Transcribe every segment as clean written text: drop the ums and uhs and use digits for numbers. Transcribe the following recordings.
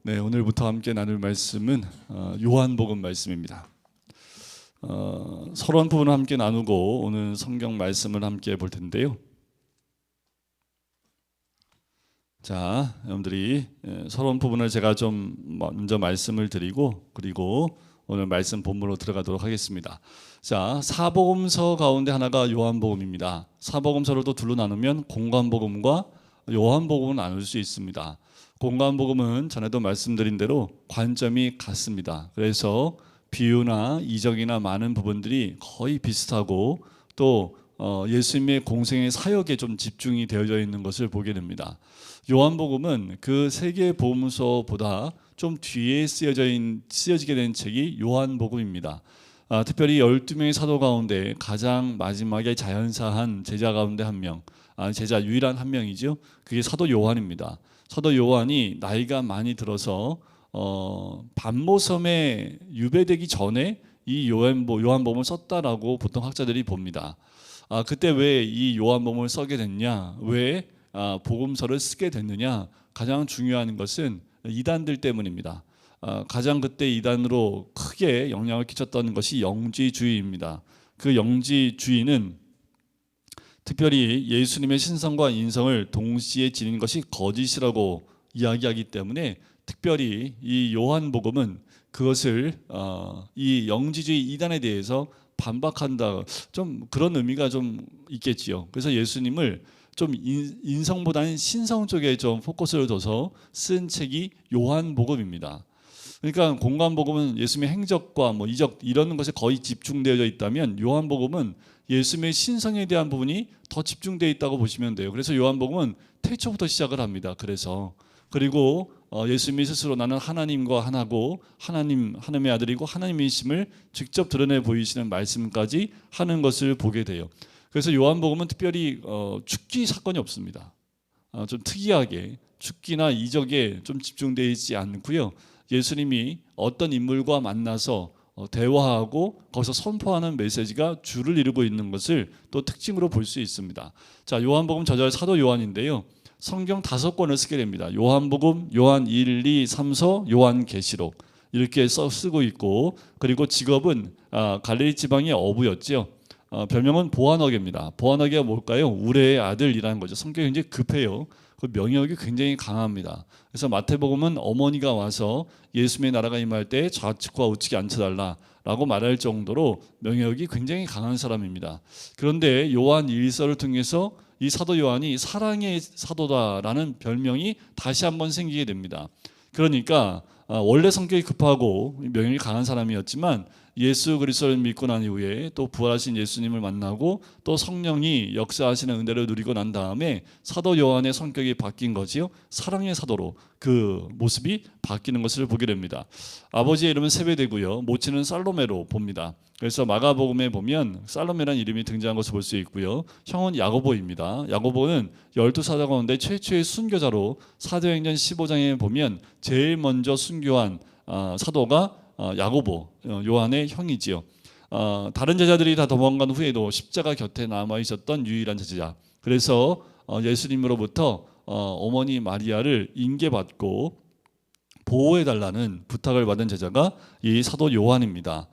네, 오늘부터 함께 나눌 말씀은 요한복음 말씀입니다. 서론 부분을 함께 나누고 오늘 성경 말씀을 함께 볼 텐데요. 자, 여러분들이 서론 부분을 제가 좀 먼저 말씀을 드리고 그리고 오늘 말씀 본문으로 들어가도록 하겠습니다. 자, 사복음서 가운데 하나가 요한복음입니다. 사복음서를 또 둘로 나누면 공관복음과 요한복음을 나눌 수 있습니다. 공관복음은 전에도 말씀드린 대로 관점이 같습니다. 그래서 비유나 이적이나 많은 부분들이 거의 비슷하고 또 예수님의 공생의 사역에 좀 집중이 되어져 있는 것을 보게 됩니다. 요한복음은 그 세 개의 복음서보다 좀 뒤에 쓰여지게 된 책이 요한복음입니다. 특별히 12명의 사도 가운데 가장 마지막에 자연사한 제자 가운데 한 명, 제자 유일한 한 명이죠. 그게 사도 요한입니다. 사도 요한이 나이가 많이 들어서 반모섬에 유배되기 전에 이 요한복음을 썼다라고 보통 학자들이 봅니다. 그때 왜 이 요한복음을 쓰게 됐냐? 왜 복음서를 쓰게 됐느냐? 가장 중요한 것은 이단들 때문입니다. 가장 그때 이단으로 크게 영향을 끼쳤던 것이 영지주의입니다. 그 영지주의는 특별히 예수님의 신성과 인성을 동시에 지닌 것이 거짓이라고 이야기하기 때문에 특별히 이 요한복음은 그것을 이 영지주의 이단에 대해서 반박한다, 좀 그런 의미가 좀 있겠지요. 그래서 예수님을 좀 인성보다는 신성 쪽에 좀 포커스를 둬서 쓴 책이 요한복음입니다. 그러니까 공관복음은 예수님의 행적과 이적 이런 것에 거의 집중되어 있다면 요한복음은 예수님의 신성에 대한 부분이 더 집중되어 있다고 보시면 돼요. 그래서 요한복음은 태초부터 시작을 합니다. 그리고 예수님이 스스로 나는 하나님과 하나고 하나님의 아들이고 하나님이심을 직접 드러내 보이시는 말씀까지 하는 것을 보게 돼요. 그래서 요한복음은 특별히 죽기 사건이 없습니다. 좀 특이하게 죽기나 이적에 좀 집중되어 있지 않고요. 예수님이 어떤 인물과 만나서 대화하고 거기서 선포하는 메시지가 주를 이루고 있는 것을 또 특징으로 볼 수 있습니다. 자, 요한복음 저자 사도 요한인데요. 성경 5권을 쓰게 됩니다. 요한복음, 요한 1, 2, 3서, 요한계시록 이렇게 쓰고 있고, 그리고 직업은 갈릴리 지방의 어부였죠. 별명은 보아너게입니다. 보아너게가 뭘까요? 우레의 아들이라는 거죠. 성격이 굉장히 급해요. 그 명역이 굉장히 강합니다. 그래서 마태복음은 어머니가 와서 예수님의 나라가 임할 때 좌측과 우측에 앉혀달라라고 말할 정도로 명역이 굉장히 강한 사람입니다. 그런데 요한 1서를 통해서 이 사도 요한이 사랑의 사도다라는 별명이 다시 한번 생기게 됩니다. 그러니까 원래 성격이 급하고 명역이 강한 사람이었지만 예수 그리스도를 믿고 난 이후에 또 부활하신 예수님을 만나고 또 성령이 역사하시는 은혜를 누리고 난 다음에 사도 요한의 성격이 바뀐 거지요. 사랑의 사도로 그 모습이 바뀌는 것을 보게 됩니다. 아버지의 이름은 세베대고요. 모친은 살로메로 봅니다. 그래서 마가복음에 보면 살로메라는 이름이 등장한 것을 볼 수 있고요. 형은 야고보입니다. 야고보는 12사도 가운데 최초의 순교자로 사도행전 15장에 보면 제일 먼저 순교한 사도가 야고보, 요한의 형이지요. 다른 제자들이 다 도망간 후에도 십자가 곁에 남아 있었던 유일한 제자. 그래서 예수님으로부터 어머니 마리아를 인계받고 보호해달라는 부탁을 받은 제자가 이 사도 요한입니다.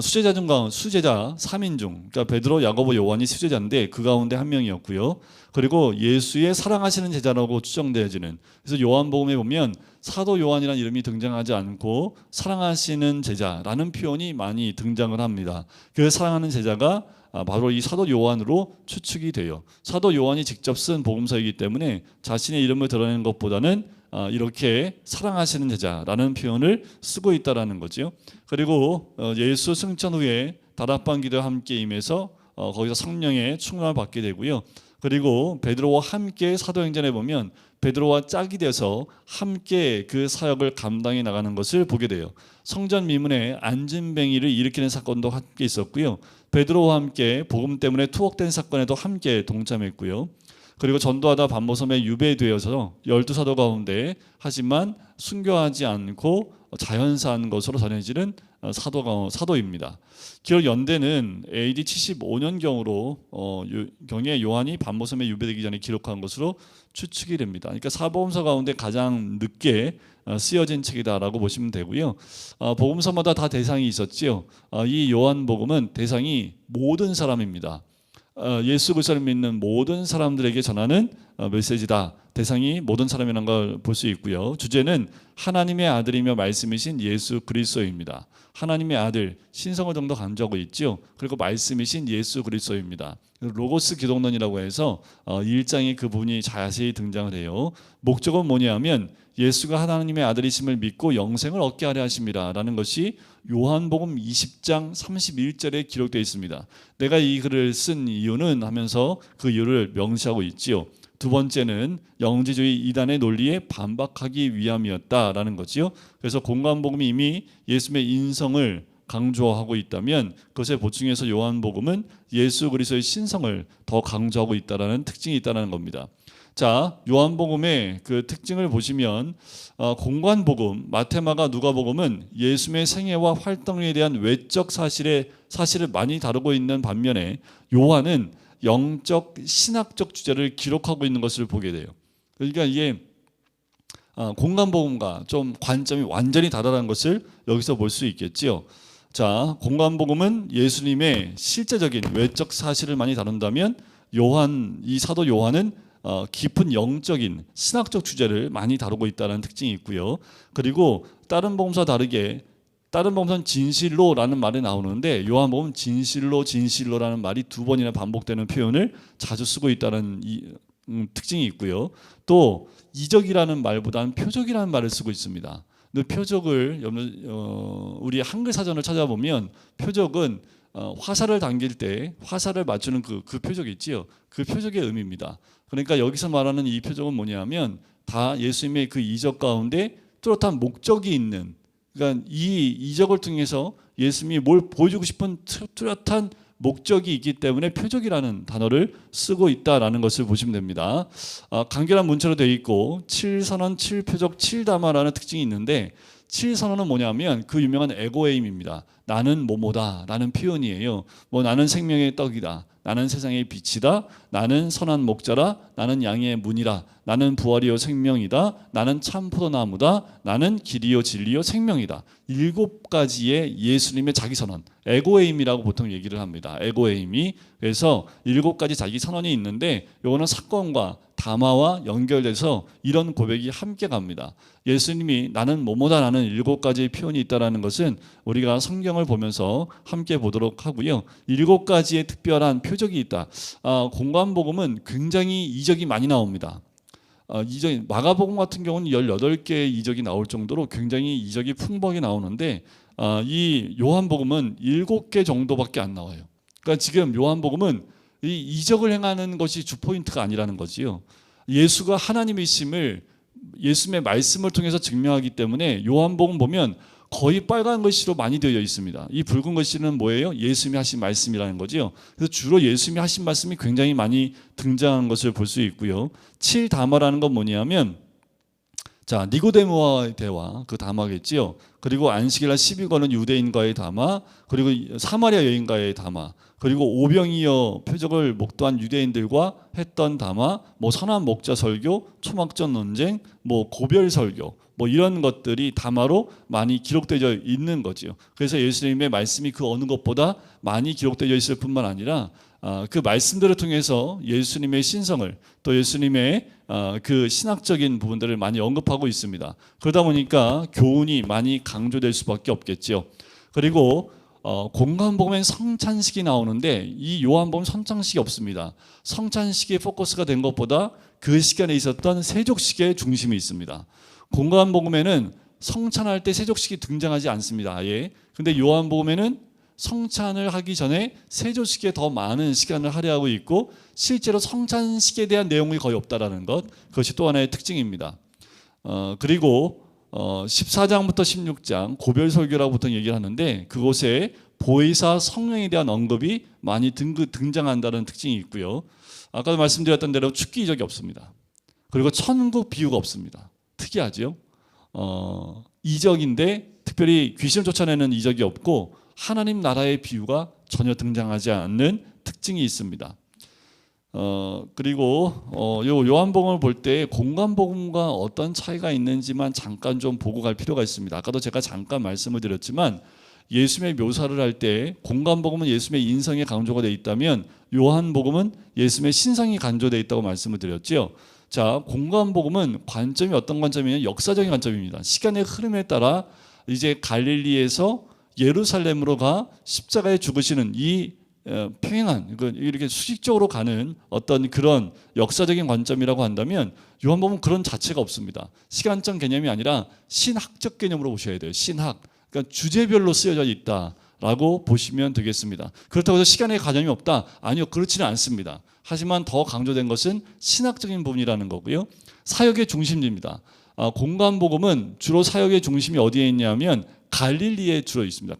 수제자 3인 중, 그러니까 베드로, 야고보, 요한이 수제자인데 그 가운데 한 명이었고요. 그리고 예수의 사랑하시는 제자라고 추정되어지는, 그래서 요한복음에 보면 사도 요한이라는 이름이 등장하지 않고 사랑하시는 제자라는 표현이 많이 등장을 합니다. 그 사랑하는 제자가 바로 이 사도 요한으로 추측이 돼요. 사도 요한이 직접 쓴 복음서이기 때문에 자신의 이름을 드러내는 것보다는 이렇게 사랑하시는 제자라는 표현을 쓰고 있다라는 거죠. 그리고 예수 승천 후에 다락방 기도와 함께 임해서 거기서 성령의 충만을 받게 되고요. 그리고 베드로와 함께 사도행전에 보면 베드로와 짝이 돼서 함께 그 사역을 감당해 나가는 것을 보게 돼요. 성전 미문에 안진뱅이를 일으키는 사건도 함께 있었고요. 베드로와 함께 복음 때문에 투옥된 사건에도 함께 동참했고요. 그리고 전도하다 반모섬에 유배되어서 12사도 가운데 하지만 순교하지 않고 자연사한 것으로 전해지는 사도입니다. 기록 연대는 AD 75년경으로 경에 요한이 반모섬에 유배되기 전에 기록한 것으로 추측이 됩니다. 그러니까 사복음서 가운데 가장 늦게 쓰여진 책이다라고 보시면 되고요. 복음서마다 다 대상이 있었지요. 이 요한복음은 대상이 모든 사람입니다. 예수 그리스도를 믿는 모든 사람들에게 전하는 메시지다. 대상이 모든 사람이라는 걸 볼 수 있고요. 주제는 하나님의 아들이며 말씀이신 예수 그리스도입니다. 하나님의 아들, 신성을 좀 더 강조하고 있죠. 그리고 말씀이신 예수 그리스도입니다. 로고스 기독론이라고 해서 1장에 그 부분이 자세히 등장을 해요. 목적은 뭐냐면 예수가 하나님의 아들이심을 믿고 영생을 얻게 하려 하심이라 라는 것이 요한복음 20장 31절에 기록되어 있습니다. 내가 이 글을 쓴 이유는 하면서 그 이유를 명시하고 있지요. 두 번째는 영지주의 이단의 논리에 반박하기 위함이었다라는 거지요. 그래서 공관복음이 이미 예수님의 인성을 강조하고 있다면 그것에 보충해서 요한복음은 예수 그리스도의 신성을 더 강조하고 있다라는 특징이 있다는 겁니다. 자, 요한복음의 그 특징을 보시면 공관복음, 마태마가, 누가복음은 예수님의 생애와 활동에 대한 외적 사실을 많이 다루고 있는 반면에 요한은 영적 신학적 주제를 기록하고 있는 것을 보게 돼요. 그러니까 이게 공관복음과 좀 관점이 완전히 다르다는 것을 여기서 볼 수 있겠지요. 자, 공관복음은 예수님의 실제적인 외적 사실을 많이 다룬다면 이 사도 요한은 깊은 영적인 신학적 주제를 많이 다루고 있다는 특징이 있고요. 그리고 다른 복음서와 다르게 다른 복음서는 진실로라는 말이 나오는데 요한복음은 진실로라는 말이 두 번이나 반복되는 표현을 자주 쓰고 있다는 특징이 있고요. 또 이적이라는 말보다는 표적이라는 말을 쓰고 있습니다. 근데 표적을 우리 한글 사전을 찾아보면 표적은 화살을 당길 때 화살을 맞추는 그 표적이 있지요. 그 표적의 의미입니다. 그러니까 여기서 말하는 이 표적은 뭐냐면 다 예수님의 그 이적 가운데 뚜렷한 목적이 있는, 그러니까 이 이적을 통해서 예수님이 뭘 보여주고 싶은 뚜렷한 목적이 있기 때문에 표적이라는 단어를 쓰고 있다라는 것을 보시면 됩니다. 간결한 문체로 되어 있고 7선언, 7표적, 7담화라는 특징이 있는데 7선언은 뭐냐면 그 유명한 에고에임입니다. 나는 뭐뭐다 라는 표현이에요. 나는 생명의 떡이다, 나는 세상의 빛이다, 나는 선한 목자라, 나는 양의 문이라, 나는 부활이요 생명이다, 나는 참 포도나무다, 나는 길이요 진리요 생명이다. 7가지의 예수님의 자기 선언, 에고에임이라고 보통 얘기를 합니다. 에고에임이. 그래서 7가지 자기 선언이 있는데 이거는 사건과 담화와 연결돼서 이런 고백이 함께 갑니다. 예수님이 나는 뭐뭐다 라는 7가지의 표현이 있다는 것은 우리가 성경을 보면서 함께 보도록 하고요. 7가지의 특별한 표적이 있다. 공관복음은 굉장히 이적이 많이 나옵니다. 마가복음 같은 경우는 18개의 이적이 나올 정도로 굉장히 이적이 풍부하게 나오는데 이 요한복음은 7개 정도밖에 안 나와요. 그러니까 지금 요한복음은 이 이적을 행하는 것이 주 포인트가 아니라는 거지요. 예수가 하나님이심을 예수님의 말씀을 통해서 증명하기 때문에 요한복음 보면 거의 빨간 글씨로 많이 되어 있습니다. 이 붉은 글씨는 뭐예요? 예수님이 하신 말씀이라는 거죠. 그래서 주로 예수님이 하신 말씀이 굉장히 많이 등장한 것을 볼 수 있고요. 7담화라는 건 뭐냐면 자, 니고데모와의 대화, 그 담화겠지요. 그리고 안식일날 시비 거는 유대인과의 담화, 그리고 사마리아 여인과의 담화, 그리고 오병이어 표적을 목도한 유대인들과 했던 담화, 선한 목자 설교, 초막전 논쟁, 고별 설교, 이런 것들이 담화로 많이 기록되어 있는 거죠. 그래서 예수님의 말씀이 그 어느 것보다 많이 기록되어 있을 뿐만 아니라 그 말씀들을 통해서 예수님의 신성을, 또 예수님의 그 신학적인 부분들을 많이 언급하고 있습니다. 그러다 보니까 교훈이 많이 강조될 수밖에 없겠죠. 그리고 공관복음엔 성찬식이 나오는데 이 요한복음은 성찬식이 없습니다. 성찬식에 포커스가 된 것보다 그 시간에 있었던 세족식에 중심이 있습니다. 공관복음에는 성찬할 때 세족식이 등장하지 않습니다. 아예. 근데 요한복음에는 성찬을 하기 전에 세조식에 더 많은 시간을 할애하고 있고 실제로 성찬식에 대한 내용이 거의 없다라는 것, 그것이 또 하나의 특징입니다. 그리고 14장부터 16장 고별설교라고 보통 얘기를 하는데 그곳에 보혜사 성령에 대한 언급이 많이 등장한다는 특징이 있고요. 아까도 말씀드렸던 대로 축기 이적이 없습니다. 그리고 천국 비유가 없습니다. 특이하죠. 이적인데 특별히 귀신을 쫓아내는 이적이 없고 하나님 나라의 비유가 전혀 등장하지 않는 특징이 있습니다. 그리고 요 요한복음을 볼 때 공관복음과 어떤 차이가 있는지만 잠깐 좀 보고 갈 필요가 있습니다. 아까도 제가 잠깐 말씀을 드렸지만 예수님의 묘사를 할 때 공관복음은 예수님의 인성이 강조가 되어 있다면 요한복음은 예수님의 신성이 강조되어 있다고 말씀을 드렸죠. 자, 공관복음은 관점이 어떤 관점이냐면 역사적인 관점입니다. 시간의 흐름에 따라 이제 갈릴리에서 예루살렘으로 가 십자가에 죽으시는 이 평행한 이렇게 수직적으로 가는 어떤 그런 역사적인 관점이라고 한다면 요한복음은 그런 자체가 없습니다. 시간적 개념이 아니라 신학적 개념으로 보셔야 돼요. 신학. 그러니까 주제별로 쓰여져 있다라고 보시면 되겠습니다. 그렇다고 해서 시간의 가념이 없다? 아니요, 그렇지는 않습니다. 하지만 더 강조된 것은 신학적인 부분이라는 거고요. 사역의 중심입니다. 공관복음은 주로 사역의 중심이 어디에 있냐면 갈릴리에 주로 있습니다.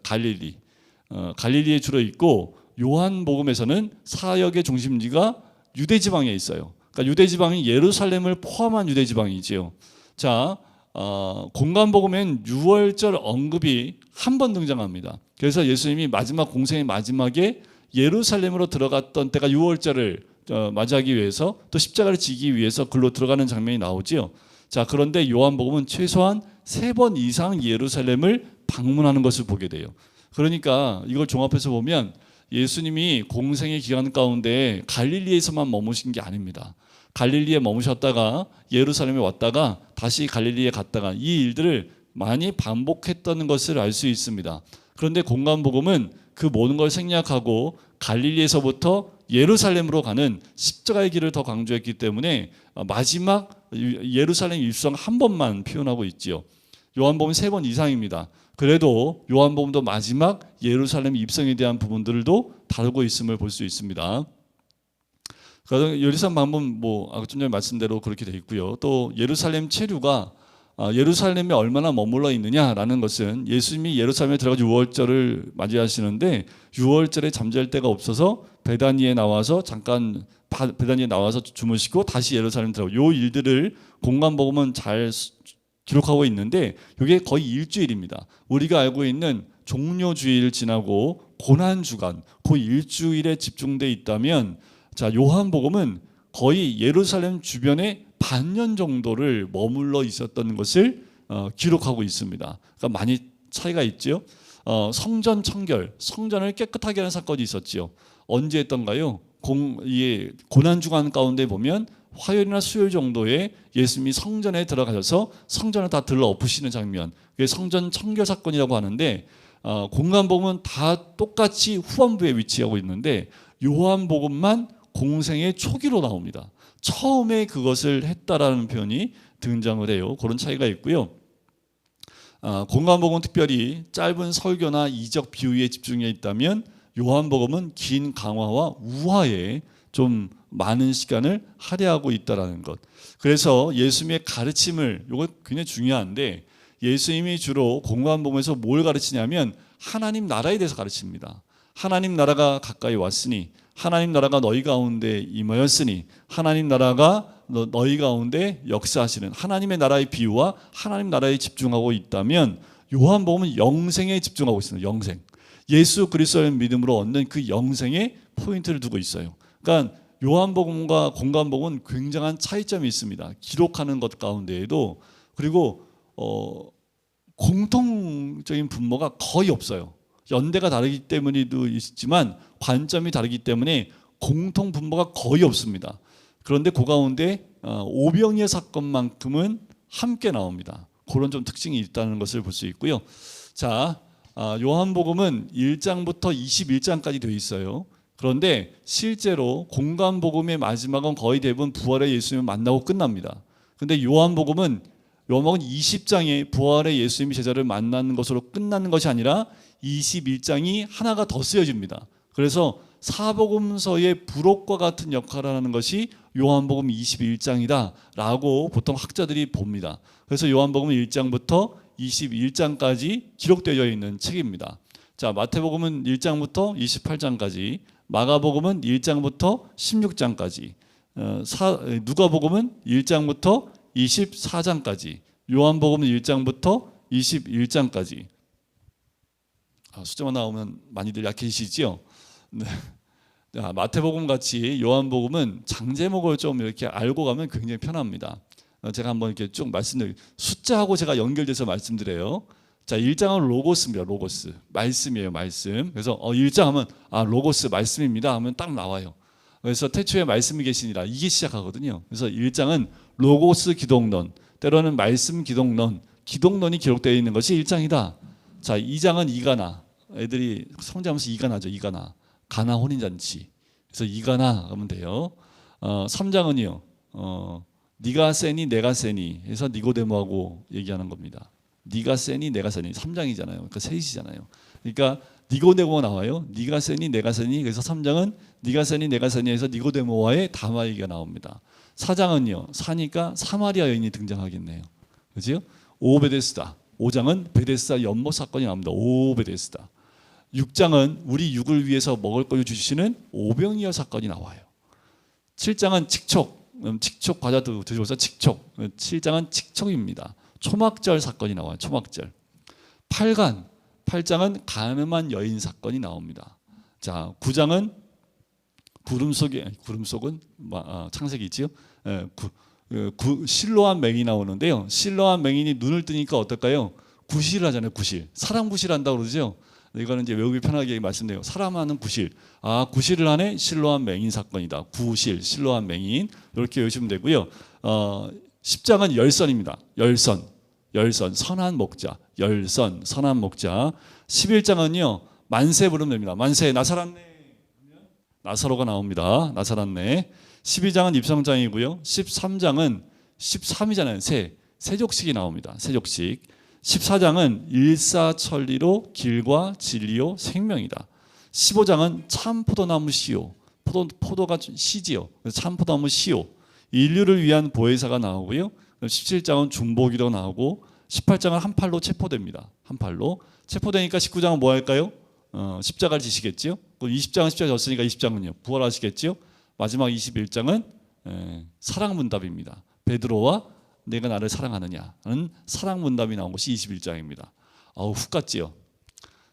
갈릴리에 주로 있고 요한복음에서는 사역의 중심지가 유대지방에 있어요. 그러니까 유대지방이 예루살렘을 포함한 유대지방이지요. 자, 공관복음엔 유월절 언급이 한 번 등장합니다. 그래서 예수님이 마지막 공생의 마지막에 예루살렘으로 들어갔던 때가 유월절을 맞이하기 위해서 또 십자가를 지기 위해서 글로 들어가는 장면이 나오지요. 자, 그런데 요한복음은 최소한 3번 이상 예루살렘을 방문하는 것을 보게 돼요. 그러니까 이걸 종합해서 보면 예수님이 공생의 기간 가운데 갈릴리에서만 머무신 게 아닙니다. 갈릴리에 머무셨다가 예루살렘에 왔다가 다시 갈릴리에 갔다가 이 일들을 많이 반복했다는 것을 알 수 있습니다. 그런데 공관복음은 그 모든 걸 생략하고 갈릴리에서부터 예루살렘으로 가는 십자가의 길을 더 강조했기 때문에 마지막 예루살렘 입성 한 번만 표현하고 있지요. 요한복음 3번 이상입니다. 그래도 요한복음도 마지막 예루살렘 입성에 대한 부분들도 다루고 있음을 볼 수 있습니다. 예루살렘 방문 좀 전에 말씀대로 그렇게 돼 있고요. 또 예루살렘 체류가 예루살렘에 얼마나 머물러 있느냐라는 것은 예수님이 예루살렘에 들어가서 유월절을 맞이하시는데 유월절에 잠잘 데가 없어서 베다니에 나와서 잠깐 베다니에 나와서 주무시고 다시 예루살렘 들어가고 요 일들을 공관복음은 잘 기록하고 있는데 이게 거의 일주일입니다. 우리가 알고 있는 종료주일 지나고 고난주간 그 일주일에 집중돼 있다면 자, 요한복음은 거의 예루살렘 주변에 반년 정도를 머물러 있었던 것을 기록하고 있습니다. 그러니까 많이 차이가 있죠. 성전 청결, 성전을 깨끗하게 하는 사건이 있었지요. 언제 했던가요? 고난주간 가운데 보면 화요일이나 수요일 정도에 예수님이 성전에 들어가셔서 성전을 다 들러 엎으시는 장면, 그게 성전 청결 사건이라고 하는데 공관복음은 다 똑같이 후반부에 위치하고 있는데 요한복음만 공생의 초기로 나옵니다. 처음에 그것을 했다라는 표현이 등장을 해요. 그런 차이가 있고요. 공관복음은 특별히 짧은 설교나 이적 비유에 집중해 있다면 요한복음은 긴 강화와 우화에 좀 많은 시간을 할애하고 있다라는 것. 그래서 예수님의 가르침을 이거 굉장히 중요한데 예수님이 주로 공관복음에서 뭘 가르치냐면 하나님 나라에 대해서 가르칩니다. 하나님 나라가 가까이 왔으니 하나님 나라가 너희 가운데 임하였으니 하나님 나라가 너희 가운데 역사하시는 하나님의 나라의 비유와 하나님 나라에 집중하고 있다면 요한복음은 영생에 집중하고 있습니다. 영생. 예수 그리스도의 믿음으로 얻는 그 영생에 포인트를 두고 있어요. 그러니까 요한복음과 공관복음은 굉장한 차이점이 있습니다. 기록하는 것 가운데에도 그리고 공통적인 분모가 거의 없어요. 연대가 다르기 때문에도 있지만 관점이 다르기 때문에 공통 분모가 거의 없습니다. 그런데 그 가운데 오병이어 사건만큼은 함께 나옵니다. 그런 좀 특징이 있다는 것을 볼 수 있고요. 자, 요한복음은 1장부터 21장까지 되어 있어요. 그런데 실제로 공관복음의 마지막은 거의 대부분 부활의 예수님을 만나고 끝납니다. 근데 요한복음은 20장에 부활의 예수님이 제자를 만나는 것으로 끝나는 것이 아니라 21장이 하나가 더 쓰여집니다. 그래서 사복음서의 부록과 같은 역할을 하는 것이 요한복음 21장이다라고 보통 학자들이 봅니다. 그래서 요한복음은 1장부터 21장까지 기록되어 있는 책입니다. 자, 마태복음은 1장부터 28장까지, 마가복음은 1장부터 16장까지, 누가복음은 1장부터 24장까지, 요한복음 1장부터 21장까지. 숫자만 나오면 많이들 약해지시죠? 네. 마태복음 같이 요한복음은 장제목을 좀 이렇게 알고 가면 굉장히 편합니다. 제가 한번 이렇게 쭉 숫자하고 제가 연결돼서 말씀드려요. 자, 1장은 로고스입니다. 로고스. 말씀이에요, 말씀. 그래서 1장 하면 로고스 말씀입니다 하면 딱 나와요. 그래서 태초에 말씀이 계시니라 이게 시작하거든요. 그래서 1장은 로고스 기독론, 때로는 말씀 기독론, 기독론이 기록되어 있는 것이 1장이다. 자, 2장은 이가나. 애들이 성장하면서 이가나죠. 이가나. 가나 혼인잔치. 그래서 이가나 하면 돼요. 3장은요. 네가 세니 내가 세니 해서 니고데모하고 얘기하는 겁니다. 네가 세니 내가 세니 3장이잖아요. 그러니까 셋이잖아요. 그러니까 니고데모가 나와요. 네가 세니 내가 세니. 그래서 3장은 네가 세니 내가 세니 해서 니고데모와의 담화 얘기가 나옵니다. 4장은요. 사니까 사마리아 여인이 등장하겠네요. 그죠? 오베데스다. 5장은 베데스다 연못 사건이 나옵니다. 오베데스다. 6장은 우리 육을 위해서 먹을 것을 주시는 오병이어 사건이 나와요. 7장은 칙촉 과자도 드셔서 칙촉. 7장은 칙촉입니다. 초막절 사건이 나와요. 초막절. 8장은 가늠한 여인 사건이 나옵니다. 자, 9장은 구름 속은 창세기지요. 실로암 맹이 나오는데요. 실로암 맹인이 눈을 뜨니까 어떨까요? 구실을 하잖아요. 구실. 사람 구실한다고 그러죠. 이거는 이제 외우기 편하게 말씀드려요. 사람하는 구실. 구실을 하네. 실로암 맹인 사건이다. 구실, 실로암 맹인 이렇게 외우시면 되고요. 10장은 열선입니다. 열선, 선한 목자, 열선, 선한 목자. 11장은요 만세 부르면 됩니다. 만세, 나 살았네. 나사로가 나옵니다. 나 살았네. 12장은 입성장이고요. 13장은 13이잖아요. 세족식이 나옵니다. 세족식. 14장은 일사천리로 길과 진리요 생명이다. 15장은 참 포도나무 시오. 포도가 시지요. 참 포도나무 시오. 인류를 위한 보혜사가 나오고요. 17장은 중보기도 나오고 18장은 한 팔로 체포됩니다. 한 팔로 체포되니까 19장은 뭐 할까요? 십자가를 지시겠지요. 20장은 십자가 졌으니까 20장은요 부활하시겠지요. 마지막 21장은 사랑 문답입니다. 베드로와 내가 나를 사랑하느냐는 사랑 문답이 나온 것이 21장입니다. 훅 갔지요.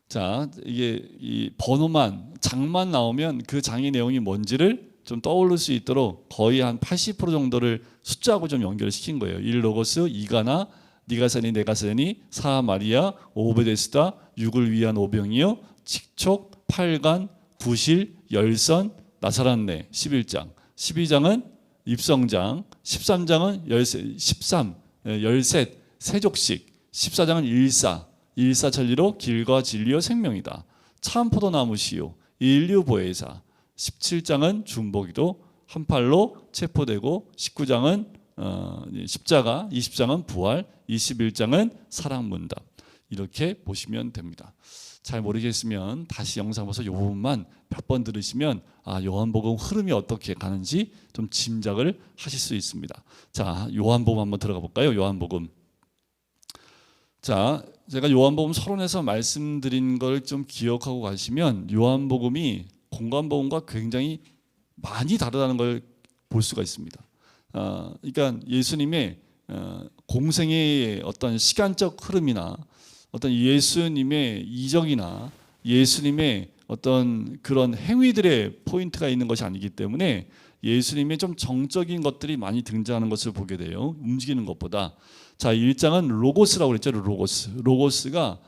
자, 이게 이 번호만 장만 나오면 그 장의 내용이 뭔지를 좀 떠올릴 수 있도록 거의 한 80% 정도를 숫자하고 좀 연결을 시킨 거예요. 1 로고스, 이가나, 네가 세니 내가 세니, 사 마리아, 오베데스다, 육을 위한 오병이요, 칙촉, 팔간, 구실, 열선, 나사렛네. 11장. 12장은 입성장, 13장은 열셋, 세족식, 14장은 일사천리로 길과 진리요 생명이다. 참 포도나무 시요, 인류 보혜사. 17장은 중보기도, 한 팔로 체포되고, 19장은 십자가, 20장은 부활, 21장은 사랑 문답. 이렇게 보시면 됩니다. 잘 모르겠으면 다시 영상 보서 이 부분만 몇 번 들으시면 요한복음 흐름이 어떻게 가는지 좀 짐작을 하실 수 있습니다. 자, 요한복음 한번 들어가 볼까요? 요한복음. 자, 제가 요한복음 서론에서 말씀드린 걸 좀 기억하고 가시면 요한복음이 공관복음과 굉장히 많이 다르다는 걸 볼 수가 있습니다. 그러니까 예수님의 공생의 어떤 시간적 흐름이나 어떤 예수님의 이적이나 예수님의 어떤 그런 행위들의 포인트가 있는 것이 아니기 때문에 예수님의 좀 정적인 것들이 많이 등장하는 것을 보게 돼요. 움직이는 것보다. 자, 1장은 로고스라고 그랬죠. 로고스가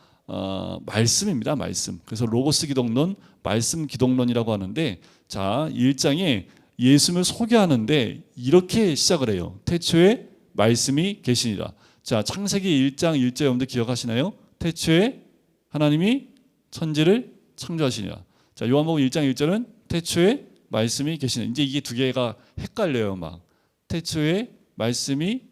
말씀입니다. 말씀. 그래서 로고스 기독론, 말씀 기독론이라고 하는데, 자, 1장에 예수님을 소개하는데 이렇게 시작을 해요. 태초에 말씀이 계시니라. 자, 창세기 1장 1절 여러분들 기억하시나요? 태초에 하나님이 천지를 창조하시니라. 자, 요한복음 1장 1절은 태초에 말씀이 계시니라. 이제 이게 두 개가 헷갈려요. 막 태초에 말씀이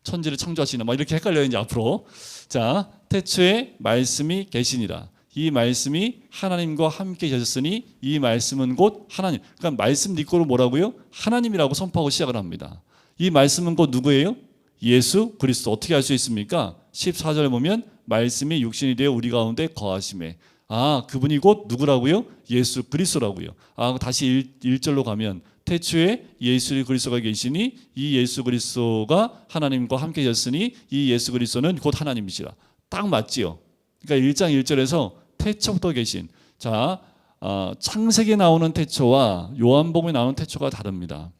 천지를 창조하시니라. 막 이렇게 헷갈려요. 이제 앞으로. 자, 태초에 말씀이 계시니라. 이 말씀이 하나님과 함께 계셨으니 이 말씀은 곧 하나님. 그러니까 말씀 뒷거로 뭐라고요? 하나님이라고 선포하고 시작을 합니다. 이 말씀은 곧 누구예요? 예수 그리스도. 어떻게 알 수 있습니까? 14절 보면 말씀이 육신이 되어 우리 가운데 거하심에. 그분이 곧 누구라고요? 예수 그리스도라고요. 다시 1절로 가면 태초에 예수 그리스도가 계시니 이 예수 그리스도가 하나님과 함께 계셨으니 이 예수 그리스도는 곧 하나님이시라. 딱 맞지요. 그러니까 1장 1절에서 태초부터 계신, 자, 창세기에 나오는 태초와 요한복음에 나오는 태초가 다릅니다.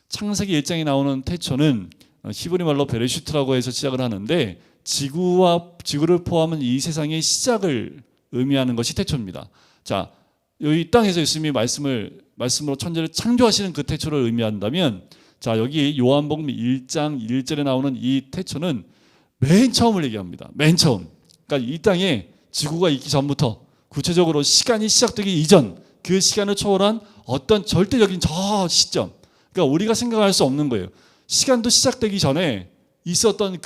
창세기 1장에 나오는 태초는 히브리 말로 베레시트라고 해서 시작을 하는데, 지구를 포함한 이 세상의 시작을 의미하는 것이 태초입니다. 자, 여기 땅에서 예수님이 말씀으로 천지를 창조하시는 그 태초를 의미한다면, 자, 여기 요한복음 1장 1절에 나오는 이 태초는 맨 처음을 얘기합니다. 맨 처음. 그러니까 이 땅에 지구가 있기 전부터, 구체적으로 시간이 시작되기 이전, 그 시간을 초월한 어떤 절대적인 저 시점, 그러니까 우리가 생각할 수 없는 거예요. 시간도 시작되기 전에 있었던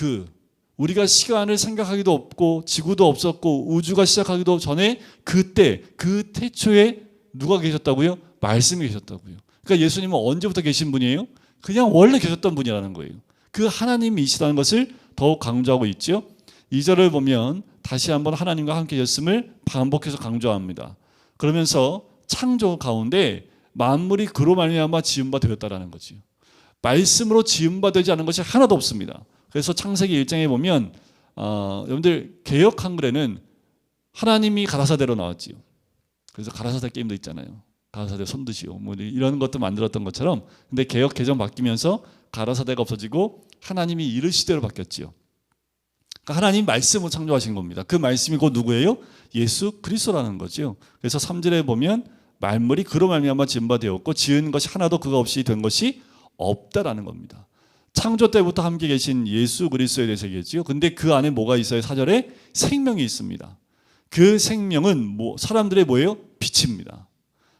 우리가 시간을 생각하기도 없고 지구도 없었고 우주가 시작하기도 전에 그때 그 태초에 누가 계셨다고요? 말씀이 계셨다고요. 그러니까 예수님은 언제부터 계신 분이에요? 그냥 원래 계셨던 분이라는 거예요. 그 하나님이시다는 것을 더욱 강조하고 있죠. 2절을 보면 다시 한번 하나님과 함께 계셨음을 반복해서 강조합니다. 그러면서 창조 가운데 만물이 그로 말미암아 지은 바 되었다라는 거죠. 말씀으로 지은 바 되지 않은 것이 하나도 없습니다. 그래서 창세기 1장에 보면 여러분들 개역 한글에는 하나님이 가라사대로 나왔지요. 그래서 가라사대 게임도 있잖아요. 가라사대 손드시오 뭐 이런 것도 만들었던 것처럼, 근데 개역 개정 바뀌면서 가라사대가 없어지고 하나님이 이르시대로 바뀌었지요. 그러니까 하나님 말씀을 창조하신 겁니다. 그 말씀이 곧 누구예요? 예수 그리스도라는 거죠. 그래서 3절에 보면 만물이 그로 말미암아 지은 바 되었고 지은 것이 하나도 그가 없이 된 것이 없다라는 겁니다. 창조 때부터 함께 계신 예수 그리스도에 대해서 얘기했죠. 근데 그 안에 뭐가 있어요? 4절에 생명이 있습니다. 그 생명은 사람들의 뭐예요? 빛입니다.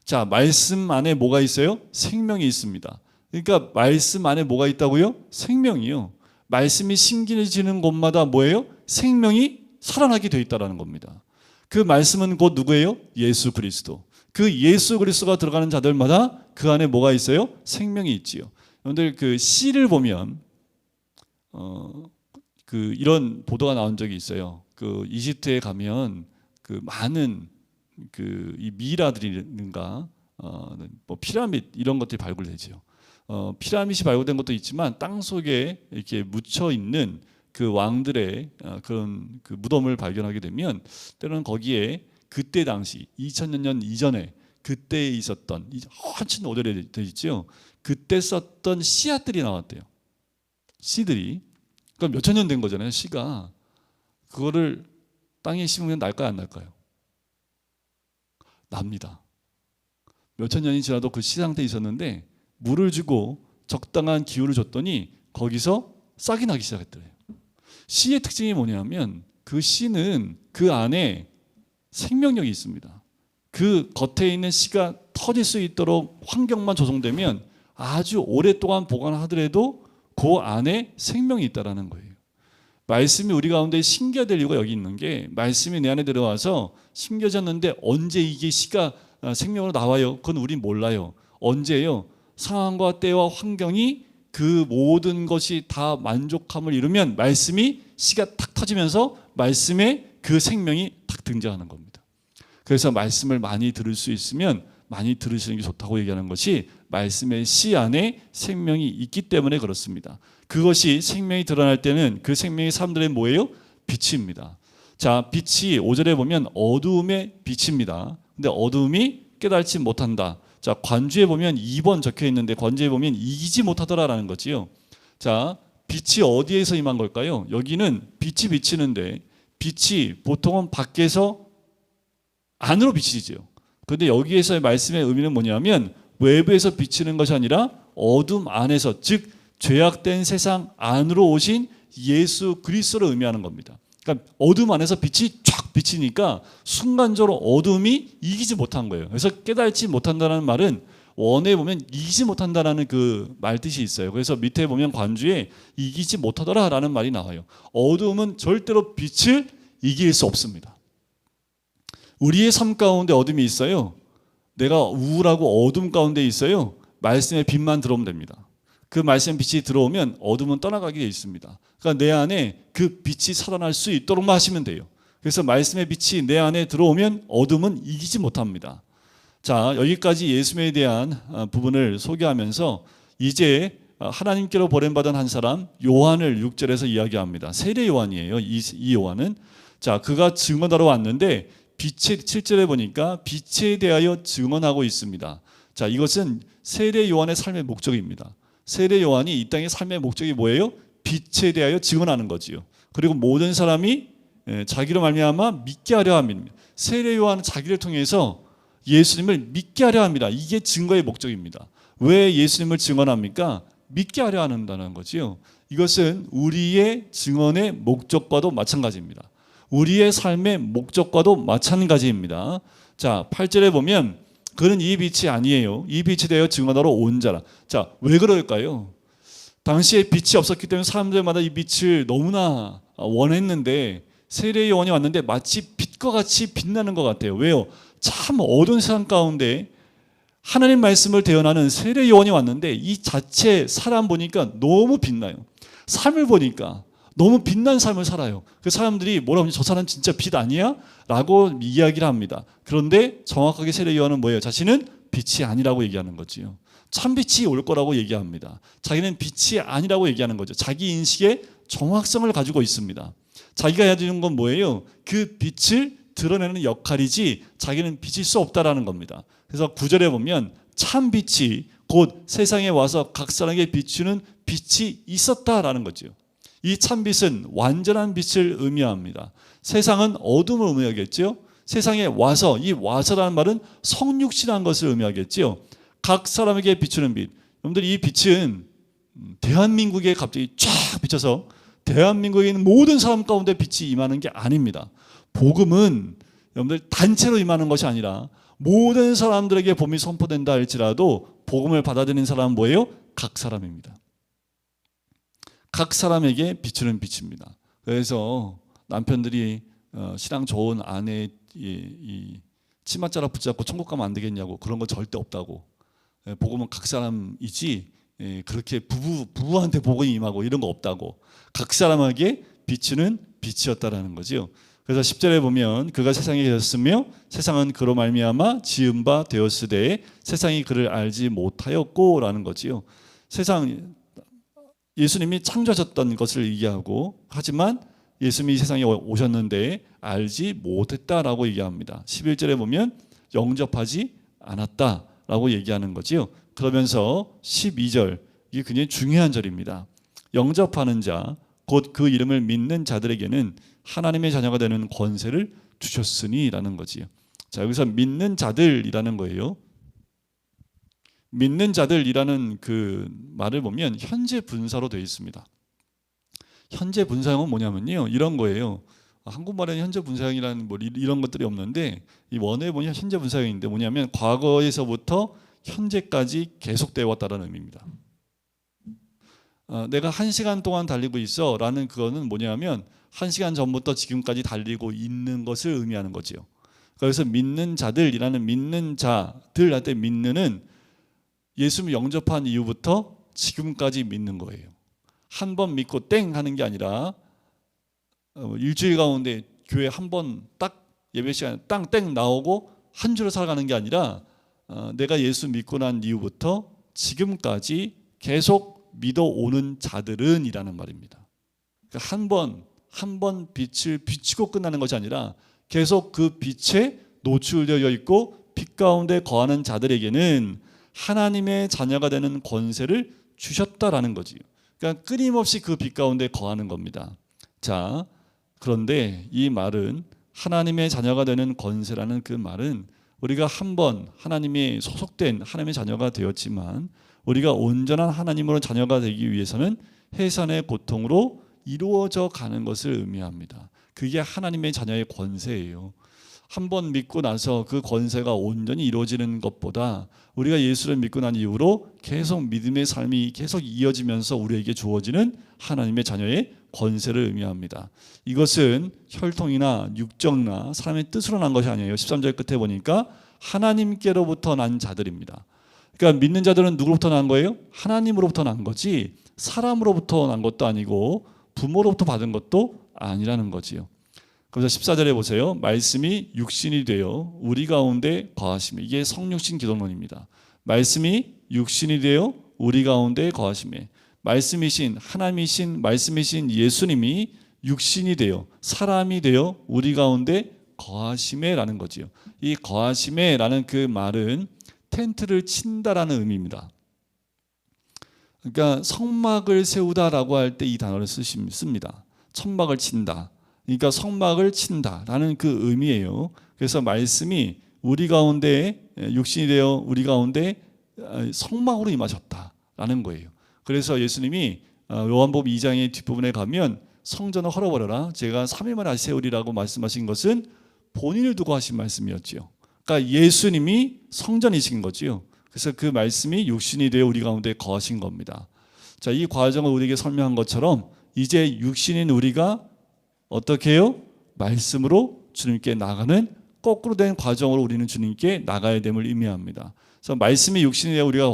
자, 말씀 안에 뭐가 있어요? 생명이 있습니다. 그러니까 말씀 안에 뭐가 있다고요? 생명이요. 말씀이 심겨지는 곳마다 뭐예요? 생명이 살아나게 되어 있다는 겁니다. 그 말씀은 곧 누구예요? 예수 그리스도. 그 예수 그리스도가 들어가는 자들마다 그 안에 뭐가 있어요? 생명이 있지요. 여러분들 그 시를 보면 이런 보도가 나온 적이 있어요. 그 이집트에 가면 그 많은 이 미이라들인가 뭐 피라밋 이런 것들이 발굴되죠. 피라밋이 발굴된 것도 있지만 땅 속에 이렇게 묻혀 있는 그 왕들의 그런 그 무덤을 발견하게 되면 때로는 거기에 그때 당시 2000년 이전에 그때 있었던 한참 오래돼 있죠. 그때 썼던 씨앗들이 나왔대요. 씨들이. 그러니까 몇천 년 된 거잖아요. 씨가. 그거를 땅에 심으면 날까요? 안 날까요? 납니다. 몇천 년이 지나도 그 씨 상태에 있었는데 물을 주고 적당한 기후를 줬더니 거기서 싹이 나기 시작했더래요. 씨의 특징이 뭐냐면 그 씨는 그 안에 생명력이 있습니다. 그 겉에 있는 씨가 터질 수 있도록 환경만 조성되면 아주 오랫동안 보관하더라도 그 안에 생명이 있다는 거예요. 말씀이 우리 가운데 심겨될 이유가 여기 있는 게, 말씀이 내 안에 들어와서 심겨졌는데 언제 이게 씨가 생명으로 나와요? 그건 우린 몰라요. 언제예요? 상황과 때와 환경이 그 모든 것이 다 만족함을 이루면 말씀이 씨가 탁 터지면서 말씀에 그 생명이 탁 등장하는 겁니다. 그래서 말씀을 많이 들을 수 있으면 많이 들으시는 게 좋다고 얘기하는 것이, 말씀의 씨 안에 생명이 있기 때문에 그렇습니다. 그것이 생명이 드러날 때는 그 생명이 사람들의 뭐예요? 빛입니다. 자, 빛이 5절에 보면 어두움의 빛입니다. 근데 어두움이 깨달지 못한다. 자, 관주에 보면 2번 적혀 있는데 관주에 보면 이기지 못하더라라는 거지요. 자, 빛이 어디에서 임한 걸까요? 여기는 빛이 비치는데 빛이 보통은 밖에서 안으로 비치죠. 그런데 여기에서의 말씀의 의미는 뭐냐면 외부에서 비치는 것이 아니라 어둠 안에서, 즉 죄악된 세상 안으로 오신 예수 그리스도를 의미하는 겁니다. 그러니까 어둠 안에서 빛이 쫙 비치니까 순간적으로 어둠이 이기지 못한 거예요. 그래서 깨달지 못한다는 말은 원에 보면 이기지 못한다라는 그 말뜻이 있어요. 그래서 밑에 보면 관주에 이기지 못하더라라는 말이 나와요. 어둠은 절대로 빛을 이길 수 없습니다. 우리의 삶 가운데 어둠이 있어요. 내가 우울하고 어둠 가운데 있어요. 말씀의 빛만 들어오면 됩니다. 그 말씀의 빛이 들어오면 어둠은 떠나가게 되어 있습니다. 그러니까 내 안에 그 빛이 살아날 수 있도록만 하시면 돼요. 그래서 말씀의 빛이 내 안에 들어오면 어둠은 이기지 못합니다. 자, 여기까지 예수님에 대한 부분을 소개하면서 이제 하나님께로 보냄받은 한 사람 요한을 6절에서 이야기합니다. 세례 요한이에요. 이 요한은 자, 그가 증언하러 왔는데 빛에 7절에 보니까 빛에 대하여 증언하고 있습니다. 자, 이것은 세례 요한의 삶의 목적입니다. 세례 요한이 이 땅의 삶의 목적이 뭐예요? 빛에 대하여 증언하는 거지요. 그리고 모든 사람이 자기로 말미암아 믿게 하려 합니다. 세례 요한은 자기를 통해서 예수님을 믿게 하려 합니다. 이게 증거의 목적입니다. 왜 예수님을 증언합니까? 믿게 하려 한다는 거지요. 이것은 우리의 증언의 목적과도 마찬가지입니다. 우리의 삶의 목적과도 마찬가지입니다. 자, 8절에 보면 그는 이 빛이 아니에요. 이 빛이 되어 증언하러 온 자라. 자, 왜 그럴까요? 당시에 빛이 없었기 때문에 사람들마다 이 빛을 너무나 원했는데 세례 요한이 왔는데 마치 빛과 같이 빛나는 것 같아요. 왜요? 참 어두운 세상 가운데 하나님 말씀을 대언하는 세례 요한이 왔는데 이 자체 사람 보니까 너무 빛나요. 삶을 보니까 너무 빛난 삶을 살아요. 그 사람들이 뭐라고 하면 저 사람 진짜 빛 아니야? 라고 이야기를 합니다. 그런데 정확하게 세례 요한은 뭐예요? 자신은 빛이 아니라고 얘기하는 거지요. 참 빛이 올 거라고 얘기합니다. 자기는 빛이 아니라고 얘기하는 거죠. 자기 인식의 정확성을 가지고 있습니다. 자기가 해야 되는 건 뭐예요? 그 빛을 드러내는 역할이지 자기는 빛일 수 없다라는 겁니다. 그래서 9절에 보면 참 빛이 곧 세상에 와서 각 사람에게 비추는 빛이 있었다라는 거죠. 이 참빛은 완전한 빛을 의미합니다. 세상은 어둠을 의미하겠죠. 세상에 와서, 이 와서라는 말은 성육신한 것을 의미하겠죠. 각 사람에게 비추는 빛. 여러분들 이 빛은 대한민국에 갑자기 쫙 비춰서 대한민국에 있는 모든 사람 가운데 빛이 임하는 게 아닙니다. 복음은 여러분들 단체로 임하는 것이 아니라 모든 사람들에게 복음이 선포된다 할지라도 복음을 받아들이는 사람은 뭐예요? 각 사람입니다. 각 사람에게 비추는 빛입니다. 그래서 남편들이 신앙 좋은 아내 이 치맛자락 붙잡고 천국 가면 안 되겠냐고, 그런 거 절대 없다고. 복음은 각 사람이지 그렇게 부부한테 복음이 임하고 이런 거 없다고. 각 사람에게 비추는 빛이었다라는 거죠. 그래서 10절에 보면 그가 세상에 계셨으며 세상은 그로 말미암아 지은 바 되었으되 세상이 그를 알지 못하였고라는 거지요. 세상, 예수님이 창조하셨던 것을 얘기하고, 하지만 예수님이 세상에 오셨는데 알지 못했다라고 얘기합니다. 11절에 보면 영접하지 않았다라고 얘기하는 거지요. 그러면서 12절, 이게 굉장히 중요한 절입니다. 영접하는 자, 곧 그 이름을 믿는 자들에게는 하나님의 자녀가 되는 권세를 주셨으니라는 거지요. 자, 여기서 믿는 자들이라는 거예요. 믿는 자들이라는 그 말을 보면 현재 분사로 되어 있습니다. 현재 분사형은 뭐냐면요, 이런 거예요. 한국말에는 현재 분사형이라는 뭐 이런 것들이 없는데 이 원어에 보면 현재 분사형인데 뭐냐면 과거에서부터 현재까지 계속되어 왔다는 의미입니다. 내가 1시간 동안 달리고 있어 라는 그거는 뭐냐면 1시간 전부터 지금까지 달리고 있는 것을 의미하는 거죠. 그래서 믿는 자들이라는 믿는 자들 할 때 믿는은 예수를 영접한 이후부터 지금까지 믿는 거예요. 한 번 믿고 땡 하는 게 아니라 일주일 가운데 교회 한 번 딱 예배 시간에 땡 나오고 한 주로 살아가는 게 아니라 내가 예수 믿고 난 이후부터 지금까지 계속 믿어오는 자들은 이라는 말입니다. 그러니까 한 번 빛을 비추고 끝나는 것이 아니라 계속 그 빛에 노출되어 있고 빛 가운데 거하는 자들에게는 하나님의 자녀가 되는 권세를 주셨다라는 거지요. 그러니까 끊임없이 그 빛 가운데 거하는 겁니다. 자, 그런데 이 말은 하나님의 자녀가 되는 권세라는 그 말은 우리가 한번 하나님의 소속된 하나님의 자녀가 되었지만 우리가 온전한 하나님으로 자녀가 되기 위해서는 해산의 고통으로 이루어져 가는 것을 의미합니다. 그게 하나님의 자녀의 권세예요. 한 번 믿고 나서 그 권세가 온전히 이루어지는 것보다 우리가 예수를 믿고 난 이후로 계속 믿음의 삶이 계속 이어지면서 우리에게 주어지는 하나님의 자녀의 권세를 의미합니다. 이것은 혈통이나 육정이나 사람의 뜻으로 난 것이 아니에요. 13절 끝에 보니까 하나님께로부터 난 자들입니다. 그러니까 믿는 자들은 누구로부터 난 거예요? 하나님으로부터 난 거지 사람으로부터 난 것도 아니고 부모로부터 받은 것도 아니라는 거지요. 그래서 14절에 보세요. 말씀이 육신이 되어 우리 가운데 거하시며, 이게 성육신 기독론입니다. 말씀이 육신이 되어 우리 가운데 거하시며, 말씀이신 하나님이신 말씀이신 예수님이 육신이 되어 사람이 되어 우리 가운데 거하시매라는 거지요. 이 거하시매라는 그 말은 텐트를 친다라는 의미입니다. 그러니까 성막을 세우다라고 할 때 이 단어를 씁니다. 천막을 친다. 그러니까 성막을 친다라는 그 의미예요. 그래서 말씀이 우리 가운데 육신이 되어 우리 가운데 성막으로 임하셨다라는 거예요. 그래서 예수님이 요한복음 2장의 뒷부분에 가면 성전을 헐어버려라, 제가 3일 만에 다시 세우리라고 말씀하신 것은 본인을 두고 하신 말씀이었죠. 그러니까 예수님이 성전이신 거지요. 그래서 그 말씀이 육신이 되어 우리 가운데 거하신 겁니다. 자, 이 과정을 우리에게 설명한 것처럼 이제 육신인 우리가 어떻게 해요? 말씀으로 주님께 나가는 거꾸로 된 과정으로 우리는 주님께 나가야 됨을 의미합니다. 그래서 말씀이 육신이 되어 우리가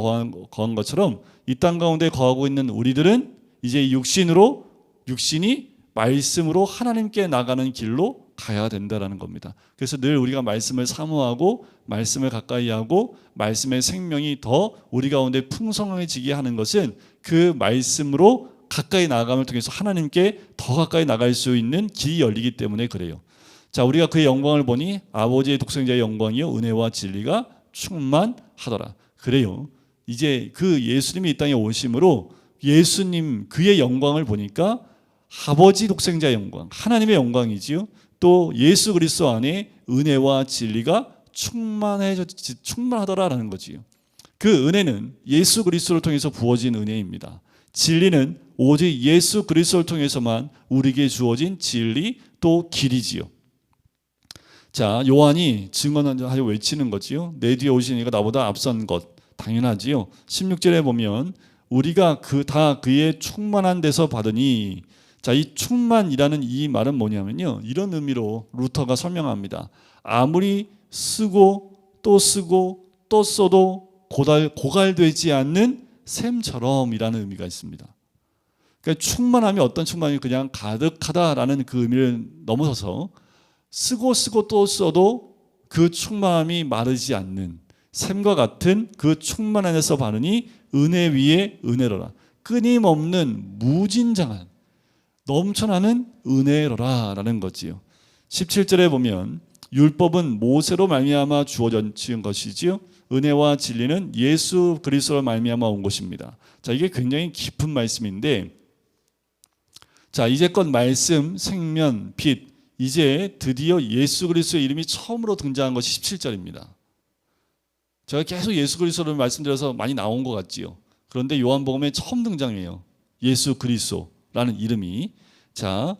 거한 것처럼 이 땅 가운데 거하고 있는 우리들은 이제 육신이 말씀으로 하나님께 나가는 길로 가야 된다는 겁니다. 그래서 늘 우리가 말씀을 사모하고 말씀을 가까이 하고 말씀의 생명이 더 우리 가운데 풍성해지게 하는 것은 그 말씀으로 가까이 나아감을 통해서 하나님께 더 가까이 나갈 수 있는 길이 열리기 때문에 그래요. 자, 우리가 그의 영광을 보니 아버지의 독생자의 영광이요 은혜와 진리가 충만하더라. 그래요. 이제 그 예수님이 이 땅에 오심으로 예수님 그의 영광을 보니까 아버지 독생자의 영광, 하나님의 영광이지요. 또 예수 그리스도 안에 은혜와 진리가 충만하더라라는 거지요. 그 은혜는 예수 그리스도를 통해서 부어진 은혜입니다. 진리는 오직 예수 그리스도를 통해서만 우리에게 주어진 진리 또 길이지요. 자, 요한이 증언하여 외치는 거지요. 내 뒤에 오신 이가 나보다 앞선 것, 당연하지요. 16절에 보면 우리가 다 그의 충만한 데서 받으니, 자, 이 충만이라는 이 말은 뭐냐면요, 이런 의미로 루터가 설명합니다. 아무리 쓰고 또 써도 고갈되지 않는 샘처럼이라는 의미가 있습니다. 그러니까 충만함이 어떤 충만이 그냥 가득하다라는 그 의미를 넘어서서 쓰고 또 써도 그 충만함이 마르지 않는 샘과 같은 그 충만 안에서 받으니 은혜 위에 은혜로라. 끊임없는 무진장한 넘쳐나는 은혜로라라는 거지요. 17절에 보면 율법은 모세로 말미암아 주어진 것이지요. 은혜와 진리는 예수 그리스도로 말미암아 온 것입니다. 자, 이게 굉장히 깊은 말씀인데, 자, 이제껏 말씀, 생면, 빛, 이제 드디어 예수 그리스도의 이름이 처음으로 등장한 것이 17절입니다. 제가 계속 예수 그리스도를 말씀드려서 많이 나온 것 같지요. 그런데 요한복음에 처음 등장해요. 예수 그리스도라는 이름이. 자,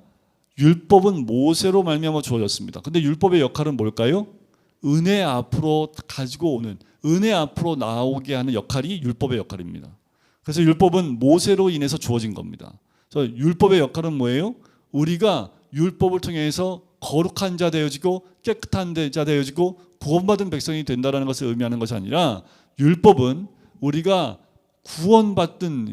율법은 모세로 말미암아 주어졌습니다. 근데 율법의 역할은 뭘까요? 은혜 앞으로 가지고 오는, 은혜 앞으로 나오게 하는 역할이 율법의 역할입니다. 그래서 율법은 모세로 인해서 주어진 겁니다. 그래서 율법의 역할은 뭐예요? 우리가 율법을 통해서 거룩한 자 되어지고 깨끗한 자 되어지고 구원받은 백성이 된다는 것을 의미하는 것이 아니라, 율법은 우리가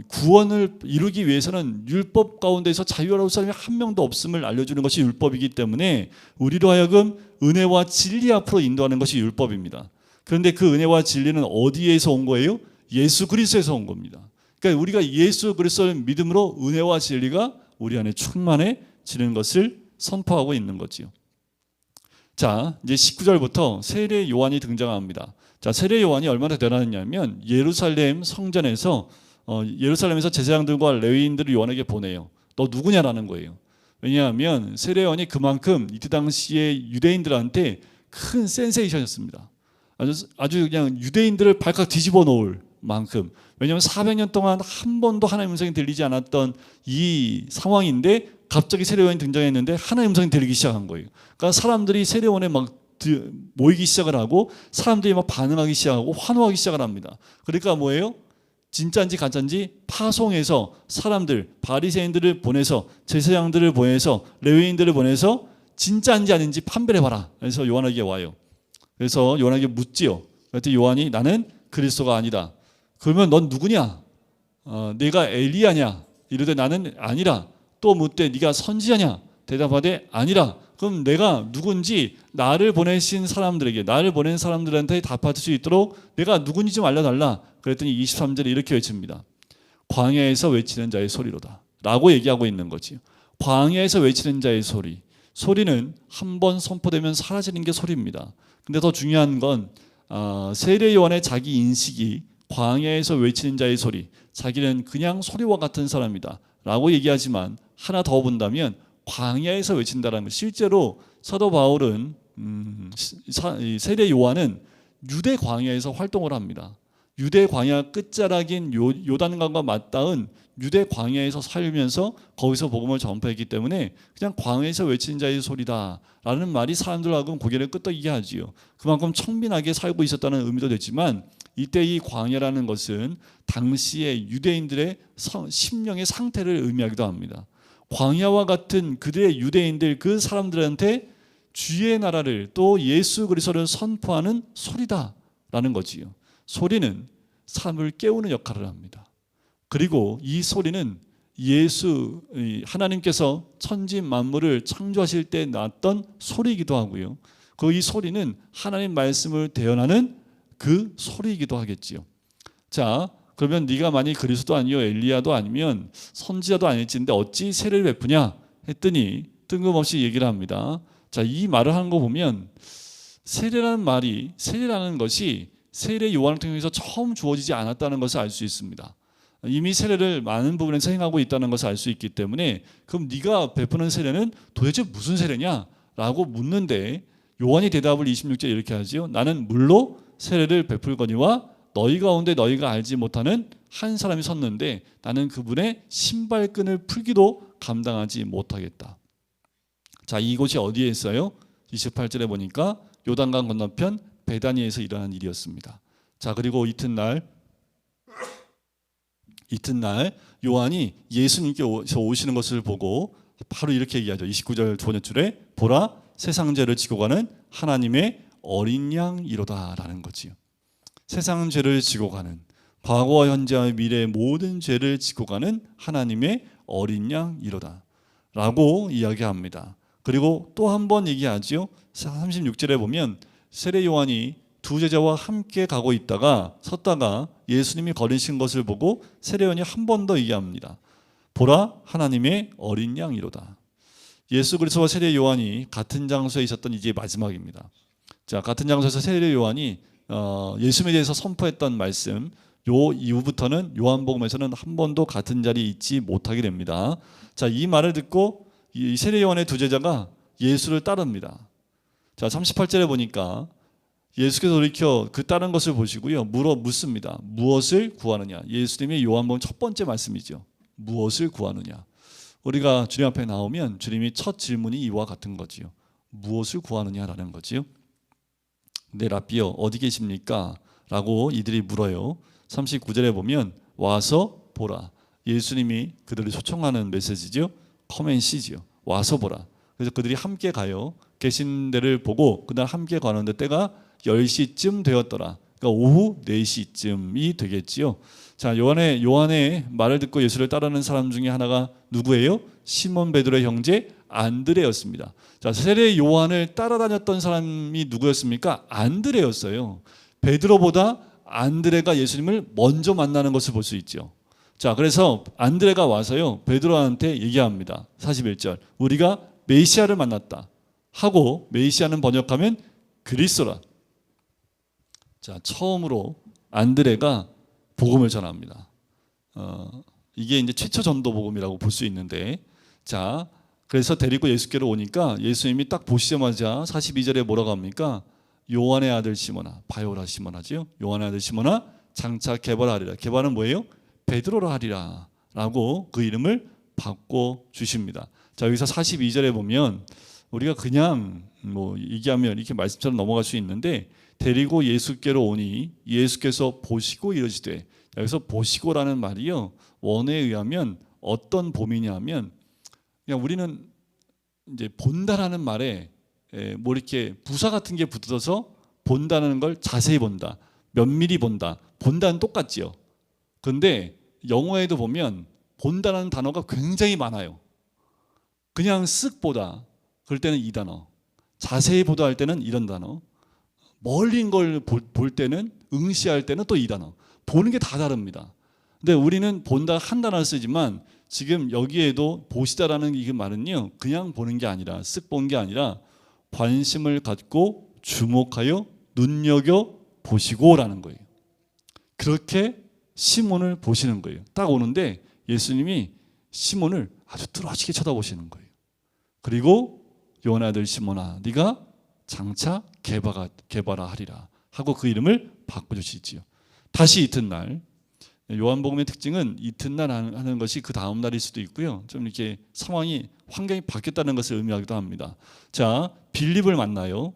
구원을 이루기 위해서는 율법 가운데서 자유로울 사람이 한 명도 없음을 알려주는 것이 율법이기 때문에 우리로 하여금 은혜와 진리 앞으로 인도하는 것이 율법입니다. 그런데 그 은혜와 진리는 어디에서 온 거예요? 예수 그리스도에서 온 겁니다. 그러니까 우리가 예수 그리스도를 믿음으로 은혜와 진리가 우리 안에 충만해지는 것을 선포하고 있는 거지요. 자, 이제 19절부터 세례 요한이 등장합니다. 자, 세례 요한이 얼마나 대단했냐면 예루살렘 성전에서 예루살렘에서 제사장들과 레위인들을 요한에게 보내요. 너 누구냐라는 거예요. 왜냐하면 세례 요한이 그만큼 이때 당시에 유대인들한테 큰 센세이션이었습니다. 아주 그냥 유대인들을 발칵 뒤집어 놓을 만큼. 왜냐하면 400년 동안 한 번도 하나님의 음성이 들리지 않았던 이 상황인데 갑자기 세례 요한이 등장했는데 하나님의 음성이 들리기 시작한 거예요. 그러니까 사람들이 세례 요한에 막 모이기 시작을 하고 사람들이 막 반응하기 시작하고 환호하기 시작을 합니다. 그러니까 뭐예요? 진짜인지 가짜인지 파송해서 사람들, 바리새인들을 보내서 제사장들을 보내서 레위인들을 보내서 진짜인지 아닌지 판별해봐라. 그래서 요한에게 와요. 그래서 요한에게 묻지요. 그랬더니 요한이 나는 그리스도가 아니다. 그러면 넌 누구냐? 네가 엘리야냐? 이르되 나는 아니라. 또 묻되 네가 선지자냐? 대답하되 아니라. 그럼 내가 누군지 나를 보내신 사람들에게, 나를 보낸 사람들한테 답할 수 있도록 내가 누군지 좀 알려달라. 그랬더니 23절에 이렇게 외칩니다. 광야에서 외치는 자의 소리로다 라고 얘기하고 있는 거지. 광야에서 외치는 자의 소리. 소리는 한번 선포되면 사라지는 게 소리입니다. 근데 더 중요한 건 세례 요한의 자기 인식이 광야에서 외치는 자의 소리, 자기는 그냥 소리와 같은 사람이다 라고 얘기하지만 하나 더 본다면 광야에서 외친다라는 것. 실제로 사도 바울은 세례 요한은 유대 광야에서 활동을 합니다. 유대 광야 끝자락인 요단강과 맞닿은 유대 광야에서 살면서 거기서 복음을 전파했기 때문에 그냥 광야에서 외치는 자의 소리다라는 말이 사람들하고는 고개를 끄덕이게 하지요. 그만큼 청빈하게 살고 있었다는 의미도 되지만 이때 이 광야라는 것은 당시의 유대인들의 심령의 상태를 의미하기도 합니다. 광야와 같은 그들의 유대인들 그 사람들한테 주의 나라를 또 예수 그리스도를 선포하는 소리다라는 거지요. 소리는 사람을 깨우는 역할을 합니다. 그리고 이 소리는 하나님께서 천지 만물을 창조하실 때 났던 소리이기도 하고요. 그 이 소리는 하나님 말씀을 대언하는 그 소리이기도 하겠지요. 자, 그러면 네가 만약 그리스도 아니요 엘리야도 아니면 선지자도 아닐진데 어찌 세례를 베푸냐 했더니 뜬금없이 얘기를 합니다. 자, 이 말을 하는 거 보면 세례라는 것이 세례 요한을 통해서 처음 주어지지 않았다는 것을 알 수 있습니다. 이미 세례를 많은 부분에서 행하고 있다는 것을 알 수 있기 때문에 그럼 네가 베푸는 세례는 도대체 무슨 세례냐? 라고 묻는데 요한이 대답을 26절에 이렇게 하지요. 나는 물로 세례를 베풀거니와 너희 가운데 너희가 알지 못하는 한 사람이 섰는데 나는 그분의 신발끈을 풀기도 감당하지 못하겠다. 자, 이곳이 어디에 있어요? 28절에 보니까 요단강 건너편 베다니에서 일어난 일이었습니다. 자, 그리고 이튿날 요한이 예수님께 오시는 것을 보고 바로 이렇게 얘기하죠. 29절 두 번째 줄에 보라 세상 죄를 지고 가는 하나님의 어린 양이로다 라는 거지요. 세상 죄를 지고 가는, 과거와 현재와 미래의 모든 죄를 지고 가는 하나님의 어린 양이로다 라고 이야기합니다. 그리고 또 한 번 얘기하지요. 36절에 보면 세례 요한이 두 제자와 함께 가고 있다가 섰다가 예수님이 걸으신 것을 보고 세례 요한이 한 번 더 얘기합니다. 보라 하나님의 어린 양이로다. 예수 그리스도와 세례 요한이 같은 장소에 있었던 이제 마지막입니다. 자, 같은 장소에서 세례 요한이 예수님에 대해서 선포했던 말씀, 요 이후부터는 요한복음에서는 한 번도 같은 자리에 있지 못하게 됩니다. 자, 이 말을 듣고 이 세례 요한의 두 제자가 예수를 따릅니다. 자, 38절에 보니까 예수께서 돌이켜 그 따른 것을 보시고요. 묻습니다. 무엇을 구하느냐? 예수님의 요한복음 첫 번째 말씀이죠. 무엇을 구하느냐? 우리가 주님 앞에 나오면 주님이 첫 질문이 이와 같은 거지요. 무엇을 구하느냐라는 거지요. 네, 랍비여 어디 계십니까? 라고 이들이 물어요. 39절에 보면 와서 보라. 예수님이 그들을 초청하는 메시지죠. Come and see지요. 와서 보라. 그래서 그들이 함께 가요. 계신 데를 보고 그날 함께 가는데 때가 10시쯤 되었더라. 그러니까 오후 4시쯤이 되겠지요. 자, 요한의 말을 듣고 예수를 따르는 사람 중에 하나가 누구예요? 시몬 베드로의 형제 안드레였습니다. 자, 세례 요한을 따라다녔던 사람이 누구였습니까? 안드레였어요. 베드로보다 안드레가 예수님을 먼저 만나는 것을 볼 수 있죠. 자, 그래서 안드레가 와서요 베드로한테 얘기합니다. 41절 우리가 메시아를 만났다 하고, 메시아는 번역하면 그리스도라. 자, 처음으로 안드레가 복음을 전합니다. 이게 이제 최초 전도 복음이라고 볼 수 있는데, 자, 그래서 데리고 예수께로 오니까 예수님이 딱 보시자마자 42절에 뭐라고 합니까? 요한의 아들 시몬아, 바요라 시몬하지요. 요한의 아들 시몬아, 장차 개발하리라. 개발은 뭐예요? 베드로라 하리라 라고 그 이름을 바꿔 주십니다. 자, 여기서 42절에 보면 우리가 그냥 얘기하면 이렇게 말씀처럼 넘어갈 수 있는데, 데리고 예수께로 오니 예수께서 보시고 이르시되, 여기서 보시고라는 말이요 원어에 의하면 어떤 봄이냐면 그냥 우리는 이제 본다라는 말에 뭐 이렇게 부사 같은 게 붙어서 본다는 걸 자세히 본다, 면밀히 본다, 본다는 똑같지요. 그런데 영어에도 보면 본다는 단어가 굉장히 많아요. 그냥 쓱 보다, 그럴 때는 이 단어, 자세히 보도할 때는 이런 단어, 멀린 걸 볼 때는, 응시할 때는 또 이 단어. 보는 게 다 다릅니다. 근데 우리는 본다 한 단어를 쓰지만 지금 여기에도 보시다라는 이 말은요, 그냥 보는 게 아니라, 쓱 본 게 아니라 관심을 갖고 주목하여 눈여겨 보시고라는 거예요. 그렇게 시몬을 보시는 거예요. 딱 오는데 예수님이 시몬을 아주 뚫어지게 쳐다보시는 거예요. 그리고 요한의 아들 시몬아, 네가 장차 개바라 하리라 하고 그 이름을 바꿔주시지요. 다시 이튿날, 요한복음의 특징은 이튿날 하는 것이 그 다음 날일 수도 있고요. 좀 이렇게 상황이, 환경이 바뀌었다는 것을 의미하기도 합니다. 자, 빌립을 만나요.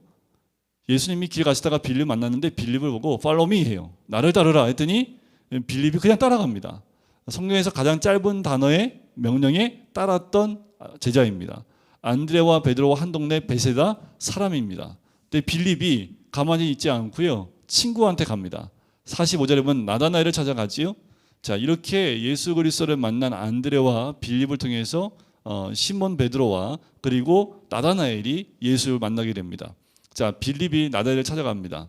예수님이 길 가시다가 빌립 만났는데 빌립을 보고 팔로우 미 해요. 나를 따르라 했더니 빌립이 그냥 따라갑니다. 성경에서 가장 짧은 단어의 명령에 따랐던 제자입니다. 안드레와 베드로와 한 동네 베세다 사람입니다. 근데 빌립이 가만히 있지 않고요, 친구한테 갑니다. 45절에 보면 나다나엘을 찾아가지요. 자, 이렇게 예수 그리스도를 만난 안드레와 빌립을 통해서 시몬 베드로와 그리고 나다나엘이 예수를 만나게 됩니다. 자, 빌립이 나다나엘을 찾아갑니다.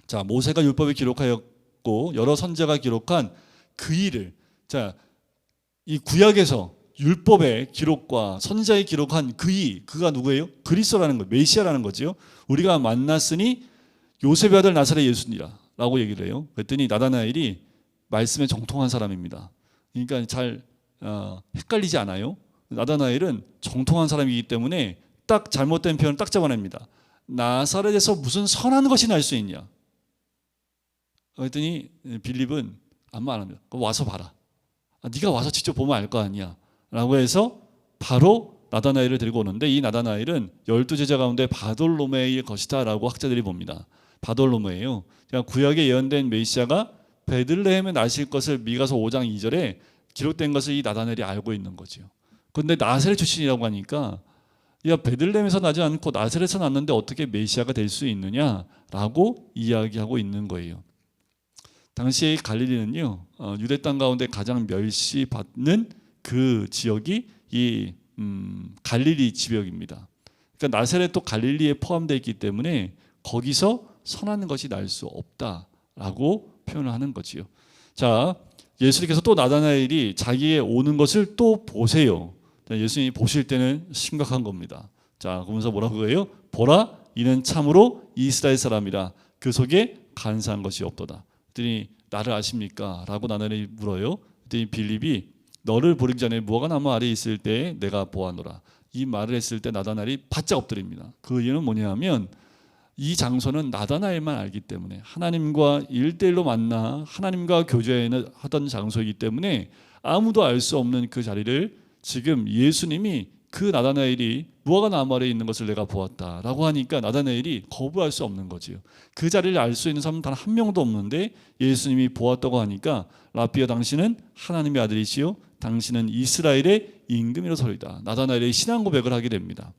자, 모세가 율법에 기록하였고 여러 선지자가 기록한 그 일을, 자, 이 구약에서 율법의 기록과 선지자의 기록한 그가 누구예요? 그리스도라는 거예요. 메시아라는 거죠. 우리가 만났으니 요셉의 아들 나사렛 예수니라 라고 얘기를 해요. 그랬더니 나다나엘이 말씀에 정통한 사람입니다. 그러니까 잘 헷갈리지 않아요. 나다나엘은 정통한 사람이기 때문에 딱 잘못된 표현을 딱 잡아냅니다. 나사렛에서 무슨 선한 것이 날 수 있냐? 그랬더니 빌립은 아무 말 안 합니다. 와서 봐라. 네가 와서 직접 보면 알 거 아니야 라고 해서 바로 나다나엘을 데리고 오는데, 이 나다나엘은 12제자 가운데 바돌로메의 것이다 라고 학자들이 봅니다. 바돌로메예요. 그러니까 구약에 예언된 메시아가 베들레헴에 나실 것을 미가서 5장 2절에 기록된 것을 이 나다나엘이 알고 있는 거죠. 그런데 나사렛 출신이라고 하니까, 야, 베들레헴에서 나지 않고 나사렛에서 났는데 어떻게 메시아가 될 수 있느냐라고 이야기하고 있는 거예요. 당시에 갈릴리는요, 유대 땅 가운데 가장 멸시받는 그 지역이 이 갈릴리 지역입니다. 그러니까 나사렛도 갈릴리에 포함되어 있기 때문에 거기서 선한 것이 날 수 없다라고 표현을 하는 거지요. 자, 예수님께서 또 나다나엘이 자기의 오는 것을 또 보세요. 예수님이 보실 때는 심각한 겁니다. 자, 그러면서 뭐라고 해요? 보라, 이는 참으로 이스라엘 사람이라 그 속에 간사한 것이 없도다. 그랬더니 나를 아십니까? 라고 나다나엘이 물어요. 그랬더니 빌립이 너를 부르기 전에 무화과 나무 아래에 있을 때 내가 보았노라. 이 말을 했을 때 나다나엘이 바짝 엎드립니다. 그 이유는 뭐냐면 이 나다나엘만 알기 때문에, 하나님과 1대1로 만나 하나님과 교제하던 장소이기 때문에 아무도 알 수 없는 그 자리를 지금 예수님이, 그 나다나엘이 무화과 나무 아래에 있는 것을 내가 보았다라고 하니까 나다나엘이 거부할 수 없는 거지요. 그 자리를 알 수 있는 사람은 단 한 명도 없는데 예수님이 보았다고 하니까 라비야, 당신은 하나님의 아들이시요 당신은 이스라엘의 임금이로소이다. 나다나엘의 신앙 고백을 하게 됩니다.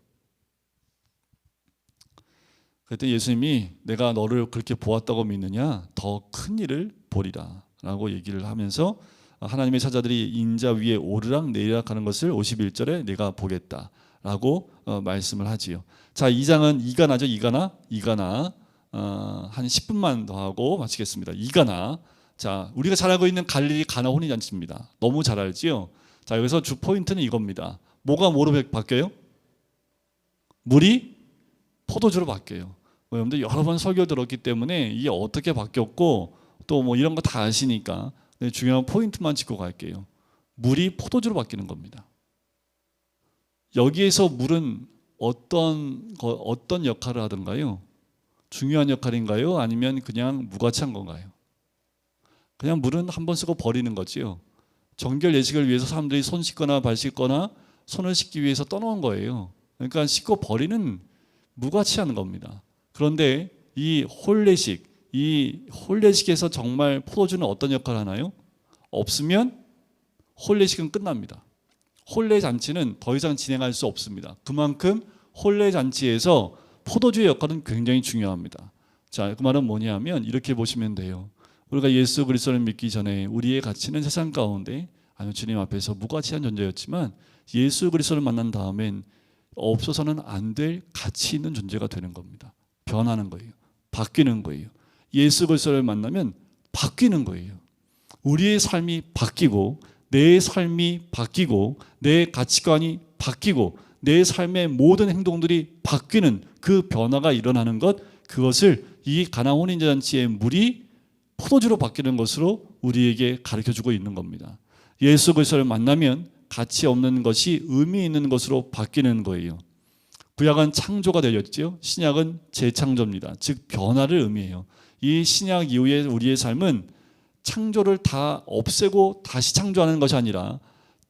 그랬더니 예수님이 내가 너를 그렇게 보았다고 믿느냐? 더 큰 일을 보리라 라고 얘기를 하면서 하나님의 사자들이 인자 위에 오르락 내리락 하는 것을 51절에 내가 보겠다 라고 말씀을 하지요. 자, 2장은 이가나죠. 이가나 한 10분만 더 하고 마치겠습니다. 이가나. 자, 우리가 잘 알고 있는 갈릴리 가나 혼인잔치입니다. 너무 잘 알지요. 자, 여기서 주 포인트는 이겁니다. 뭐가 뭐로 바뀌어요? 물이 포도주로 바뀌어요. 여러분들 여러 번 설교 들었기 때문에 이게 어떻게 바뀌었고 또 뭐 이런 거 다 아시니까 중요한 포인트만 짚고 갈게요. 물이 포도주로 바뀌는 겁니다. 여기에서 물은 어떤 역할을 하던가요? 중요한 역할인가요? 아니면 그냥 무가치한 건가요? 그냥 물은 한 번 쓰고 버리는 거지요. 정결 예식을 위해서 사람들이 손 씻거나 발 씻거나 손을 씻기 위해서 떠놓은 거예요. 그러니까 씻고 버리는 무가치한 겁니다. 그런데 이 홀례식에서 정말 포도주는 어떤 역할을 하나요? 없으면 홀례식은 끝납니다. 홀례 잔치는 더 이상 진행할 수 없습니다. 그만큼 홀례 잔치에서 포도주의 역할은 굉장히 중요합니다. 자, 그 말은 뭐냐면 이렇게 보시면 돼요. 우리가 예수 그리스도를 믿기 전에 우리의 가치는 세상 가운데 주님 앞에서 무가치한 존재였지만 예수 그리스도를 만난 다음엔 없어서는 안 될 가치 있는 존재가 되는 겁니다. 변하는 거예요. 바뀌는 거예요. 예수 그리스도를 만나면 바뀌는 거예요. 우리의 삶이 바뀌고 내 삶이 바뀌고 내 가치관이 바뀌고 내 삶의 모든 행동들이 바뀌는 그 변화가 일어나는 것, 그것을 이 가나 혼인잔치의 물이 포도주로 바뀌는 것으로 우리에게 가르쳐주고 있는 겁니다. 예수 그리스도를 만나면 가치 없는 것이 의미 있는 것으로 바뀌는 거예요. 구약은 창조가 되었죠. 신약은 재창조입니다. 즉 변화를 의미해요. 이 신약 이후에 우리의 삶은 창조를 다 없애고 다시 창조하는 것이 아니라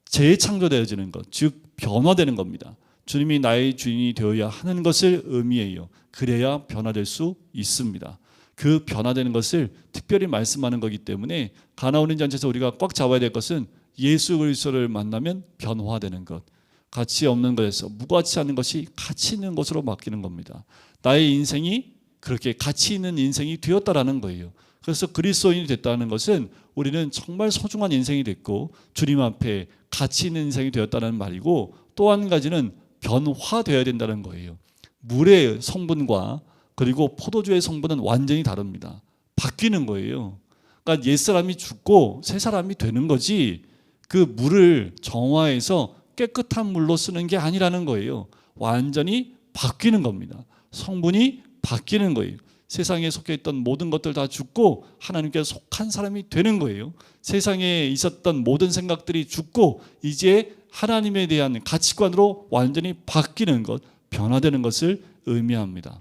재창조되어지는 것, 즉 변화되는 겁니다. 주님이 나의 주인이 되어야 하는 것을 의미해요. 그래야 변화될 수 있습니다. 그 변화되는 것을 특별히 말씀하는 거기 때문에 가나 혼인잔치에서 우리가 꽉 잡아야 될 것은 예수 그리스도를 만나면 변화되는 것, 가치 없는 것에서 무가치 않은 것이 가치 있는 것으로 바뀌는 겁니다. 나의 인생이 그렇게 가치 있는 인생이 되었다라는 거예요. 그래서 그리스도인이 됐다는 것은 우리는 정말 소중한 인생이 됐고 주님 앞에 가치 있는 인생이 되었다는 말이고, 또 한 가지는 변화되어야 된다는 거예요. 물의 성분과 그리고 포도주의 성분은 완전히 다릅니다. 바뀌는 거예요. 그러니까 옛사람이 죽고 새 사람이 되는 거지, 그 물을 정화해서 깨끗한 물로 쓰는 게 아니라는 거예요. 완전히 바뀌는 겁니다. 성분이 바뀌는 거예요. 세상에 속해 있던 모든 것들 다 죽고 하나님께 속한 사람이 되는 거예요. 세상에 있었던 모든 생각들이 죽고 이제 하나님에 대한 가치관으로 완전히 바뀌는 것, 변화되는 것을 의미합니다.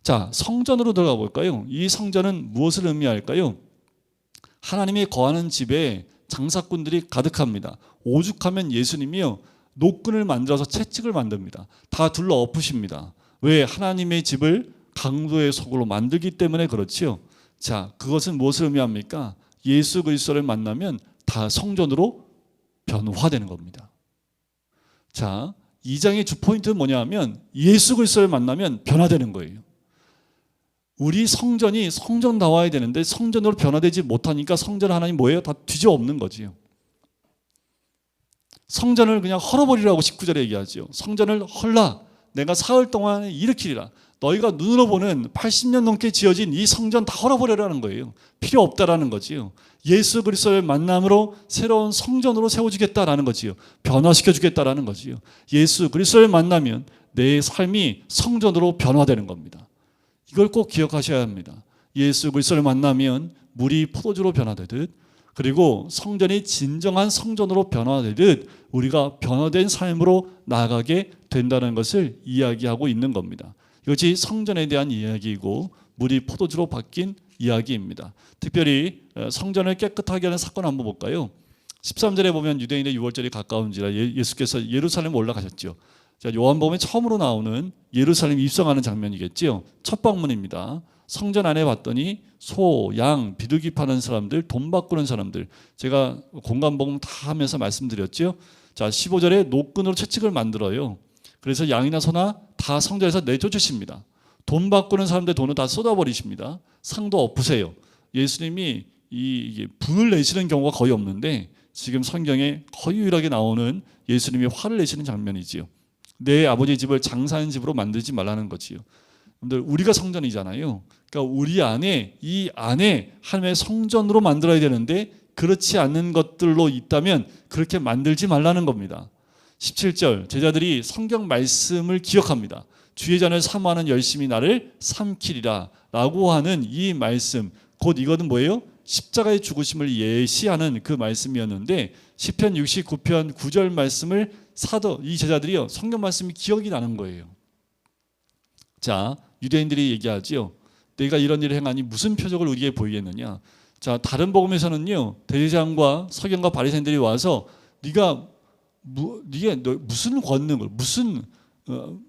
자, 성전으로 들어가 볼까요? 이 성전은 무엇을 의미할까요? 하나님이 거하는 집에 장사꾼들이 가득합니다. 오죽하면 예수님이요, 노끈을 만들어서 채찍을 만듭니다. 다 둘러 엎으십니다. 왜? 하나님의 집을 강도의 속으로 만들기 때문에 그렇지요. 자, 그것은 무엇을 의미합니까? 예수 그리스도를 만나면 다 성전으로 변화되는 겁니다. 자, 2장의 주포인트는 뭐냐 하면 예수 그리스도를 만나면 변화되는 거예요. 우리 성전이 성전다워야 되는데 성전으로 변화되지 못하니까 성전 하나님 뭐예요? 다 뒤집어 엎는 거지요. 성전을 그냥 헐어버리라고 19절에 얘기하죠. 성전을 헐라, 내가 사흘 동안 일으키리라. 너희가 눈으로 보는 80년 넘게 지어진 이 성전 다 헐어버리라는 거예요. 필요 없다라는 거지요. 예수 그리스도를 만남으로 새로운 성전으로 세워주겠다라는 거지요. 변화시켜주겠다라는 거지요. 예수 그리스도를 만나면 내 삶이 성전으로 변화되는 겁니다. 이걸 꼭 기억하셔야 합니다. 예수 그리스도를 만나면 물이 포도주로 변화되듯, 그리고 성전이 진정한 성전으로 변화되듯 우리가 변화된 삶으로 나아가게 된다는 것을 이야기하고 있는 겁니다. 이것이 성전에 대한 이야기이고 물이 포도주로 바뀐 이야기입니다. 특별히 성전을 깨끗하게 하는 사건 한번 볼까요? 13절에 보면 유대인의 유월절이 가까운지라 예수께서 예루살렘 올라가셨죠. 자, 요한복음에 처음으로 나오는 예루살렘 입성하는 장면이겠죠. 첫 방문입니다. 성전 안에 봤더니 소, 양, 비둘기 파는 사람들, 돈 바꾸는 사람들, 제가 공간복음 다 하면서 말씀드렸죠. 자, 15절에 노끈으로 채찍을 만들어요. 그래서 양이나 소나 다 성전에서 내쫓으십니다. 돈 바꾸는 사람들 돈을 다 쏟아버리십니다. 상도 엎으세요. 예수님이 이게 분을 내시는 경우가 거의 없는데 지금 성경에 거의 유일하게 나오는 예수님이 화를 내시는 장면이지요. 내 아버지 집을 장사하는 집으로 만들지 말라는 거지요. 여러분들, 우리가 성전이잖아요. 그러니까 우리 안에, 이 안에 하나님의 성전으로 만들어야 되는데 그렇지 않는 것들로 있다면 그렇게 만들지 말라는 겁니다. 17절, 제자들이 성경 말씀을 기억합니다. 주의 잔을 사모하는 열심히 나를 삼키리라 라고 하는 이 말씀, 곧 이거는 뭐예요? 십자가의 죽으심을 예시하는 그 말씀이었는데 시편 69편 9절 말씀을 이 제자들이요, 성경 말씀이 기억이 나는 거예요. 자, 유대인들이 얘기하지요. 내가 이런 일을 행하니 무슨 표적을 우리에게 보이겠느냐. 자, 다른 복음에서는요, 대제사장과 서기관과 바리새인들이 와서 네가 무슨 권능을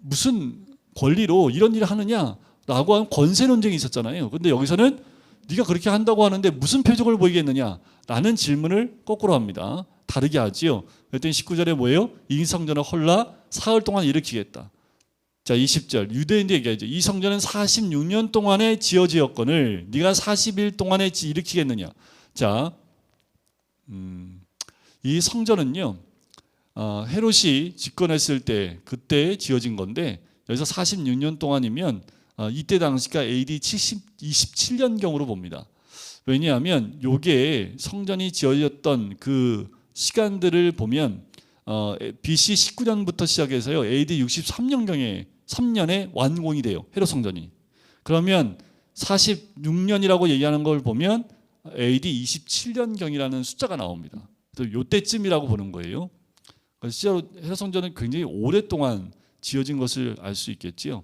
무슨 권리로 이런 일을 하느냐라고 하는 권세 논쟁이 있었잖아요. 근데 여기서는 네가 그렇게 한다고 하는데 무슨 표적을 보이겠느냐라는 질문을 거꾸로 합니다. 다르게 하지요. 그랬더니 19절에 뭐예요? 이 성전을 헐라 사흘 동안 일으키겠다. 자, 20절, 유대인들 얘기하죠. 이 성전은 46년 동안에 지어지었거늘 네가 40일 동안에 일으키겠느냐. 자, 이 성전은요, 헤롯이 집권했을 때 그때 지어진 건데 여기서 46년 동안이면 이때 당시가 AD 27년경으로 봅니다. 왜냐하면 요게 성전이 지어졌던 그 시간들을 보면 BC 19년부터 시작해서요 AD 63년경에 3년에 완공이 돼요. 헤롯 성전이. 그러면 46년이라고 얘기하는 걸 보면 AD 27년경이라는 숫자가 나옵니다. 그래서 요때쯤이라고 보는 거예요. 그래서 실제로 헤롯 성전은 굉장히 오랫동안 지어진 것을 알 수 있겠지요.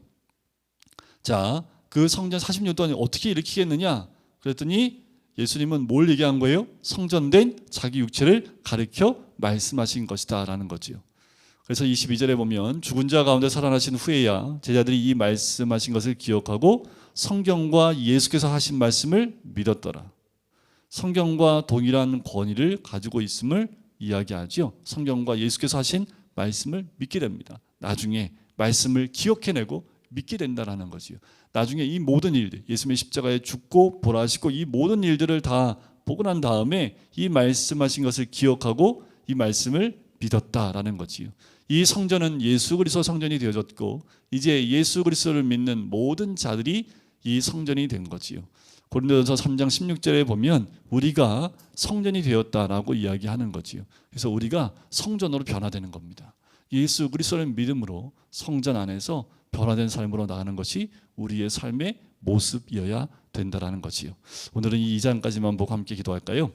자, 그 성전 40년 동안 어떻게 일으키겠느냐? 그랬더니 예수님은 뭘 얘기한 거예요? 성전된 자기 육체를 가리켜 말씀하신 것이다라는 거지요. 그래서 22절에 보면 죽은 자 가운데 살아나신 후에야 제자들이 이 말씀하신 것을 기억하고 성경과 예수께서 하신 말씀을 믿었더라. 성경과 동일한 권위를 가지고 있음을 이야기하죠. 성경과 예수께서 하신 말씀을 믿게 됩니다. 나중에 말씀을 기억해내고 믿게 된다라는 거지요. 나중에 이 모든 일들, 예수님의 십자가에 죽고 부활하시고 이 모든 일들을 다 보고 난 다음에 이 말씀하신 것을 기억하고 이 말씀을 믿었다라는 거지요. 이 성전은 예수 그리스도 성전이 되어졌고 이제 예수 그리스도를 믿는 모든 자들이 이 성전이 된 거지요. 고린도전서 3장 16절에 보면 우리가 성전이 되었다라고 이야기하는 거지요. 그래서 우리가 성전으로 변화되는 겁니다. 예수 그리스도를 믿음으로 성전 안에서 변화된 삶으로 나가는 것이 우리의 삶의 모습이어야 된다라는 거지요. 오늘은 이 2장까지만 보고 함께 기도할까요?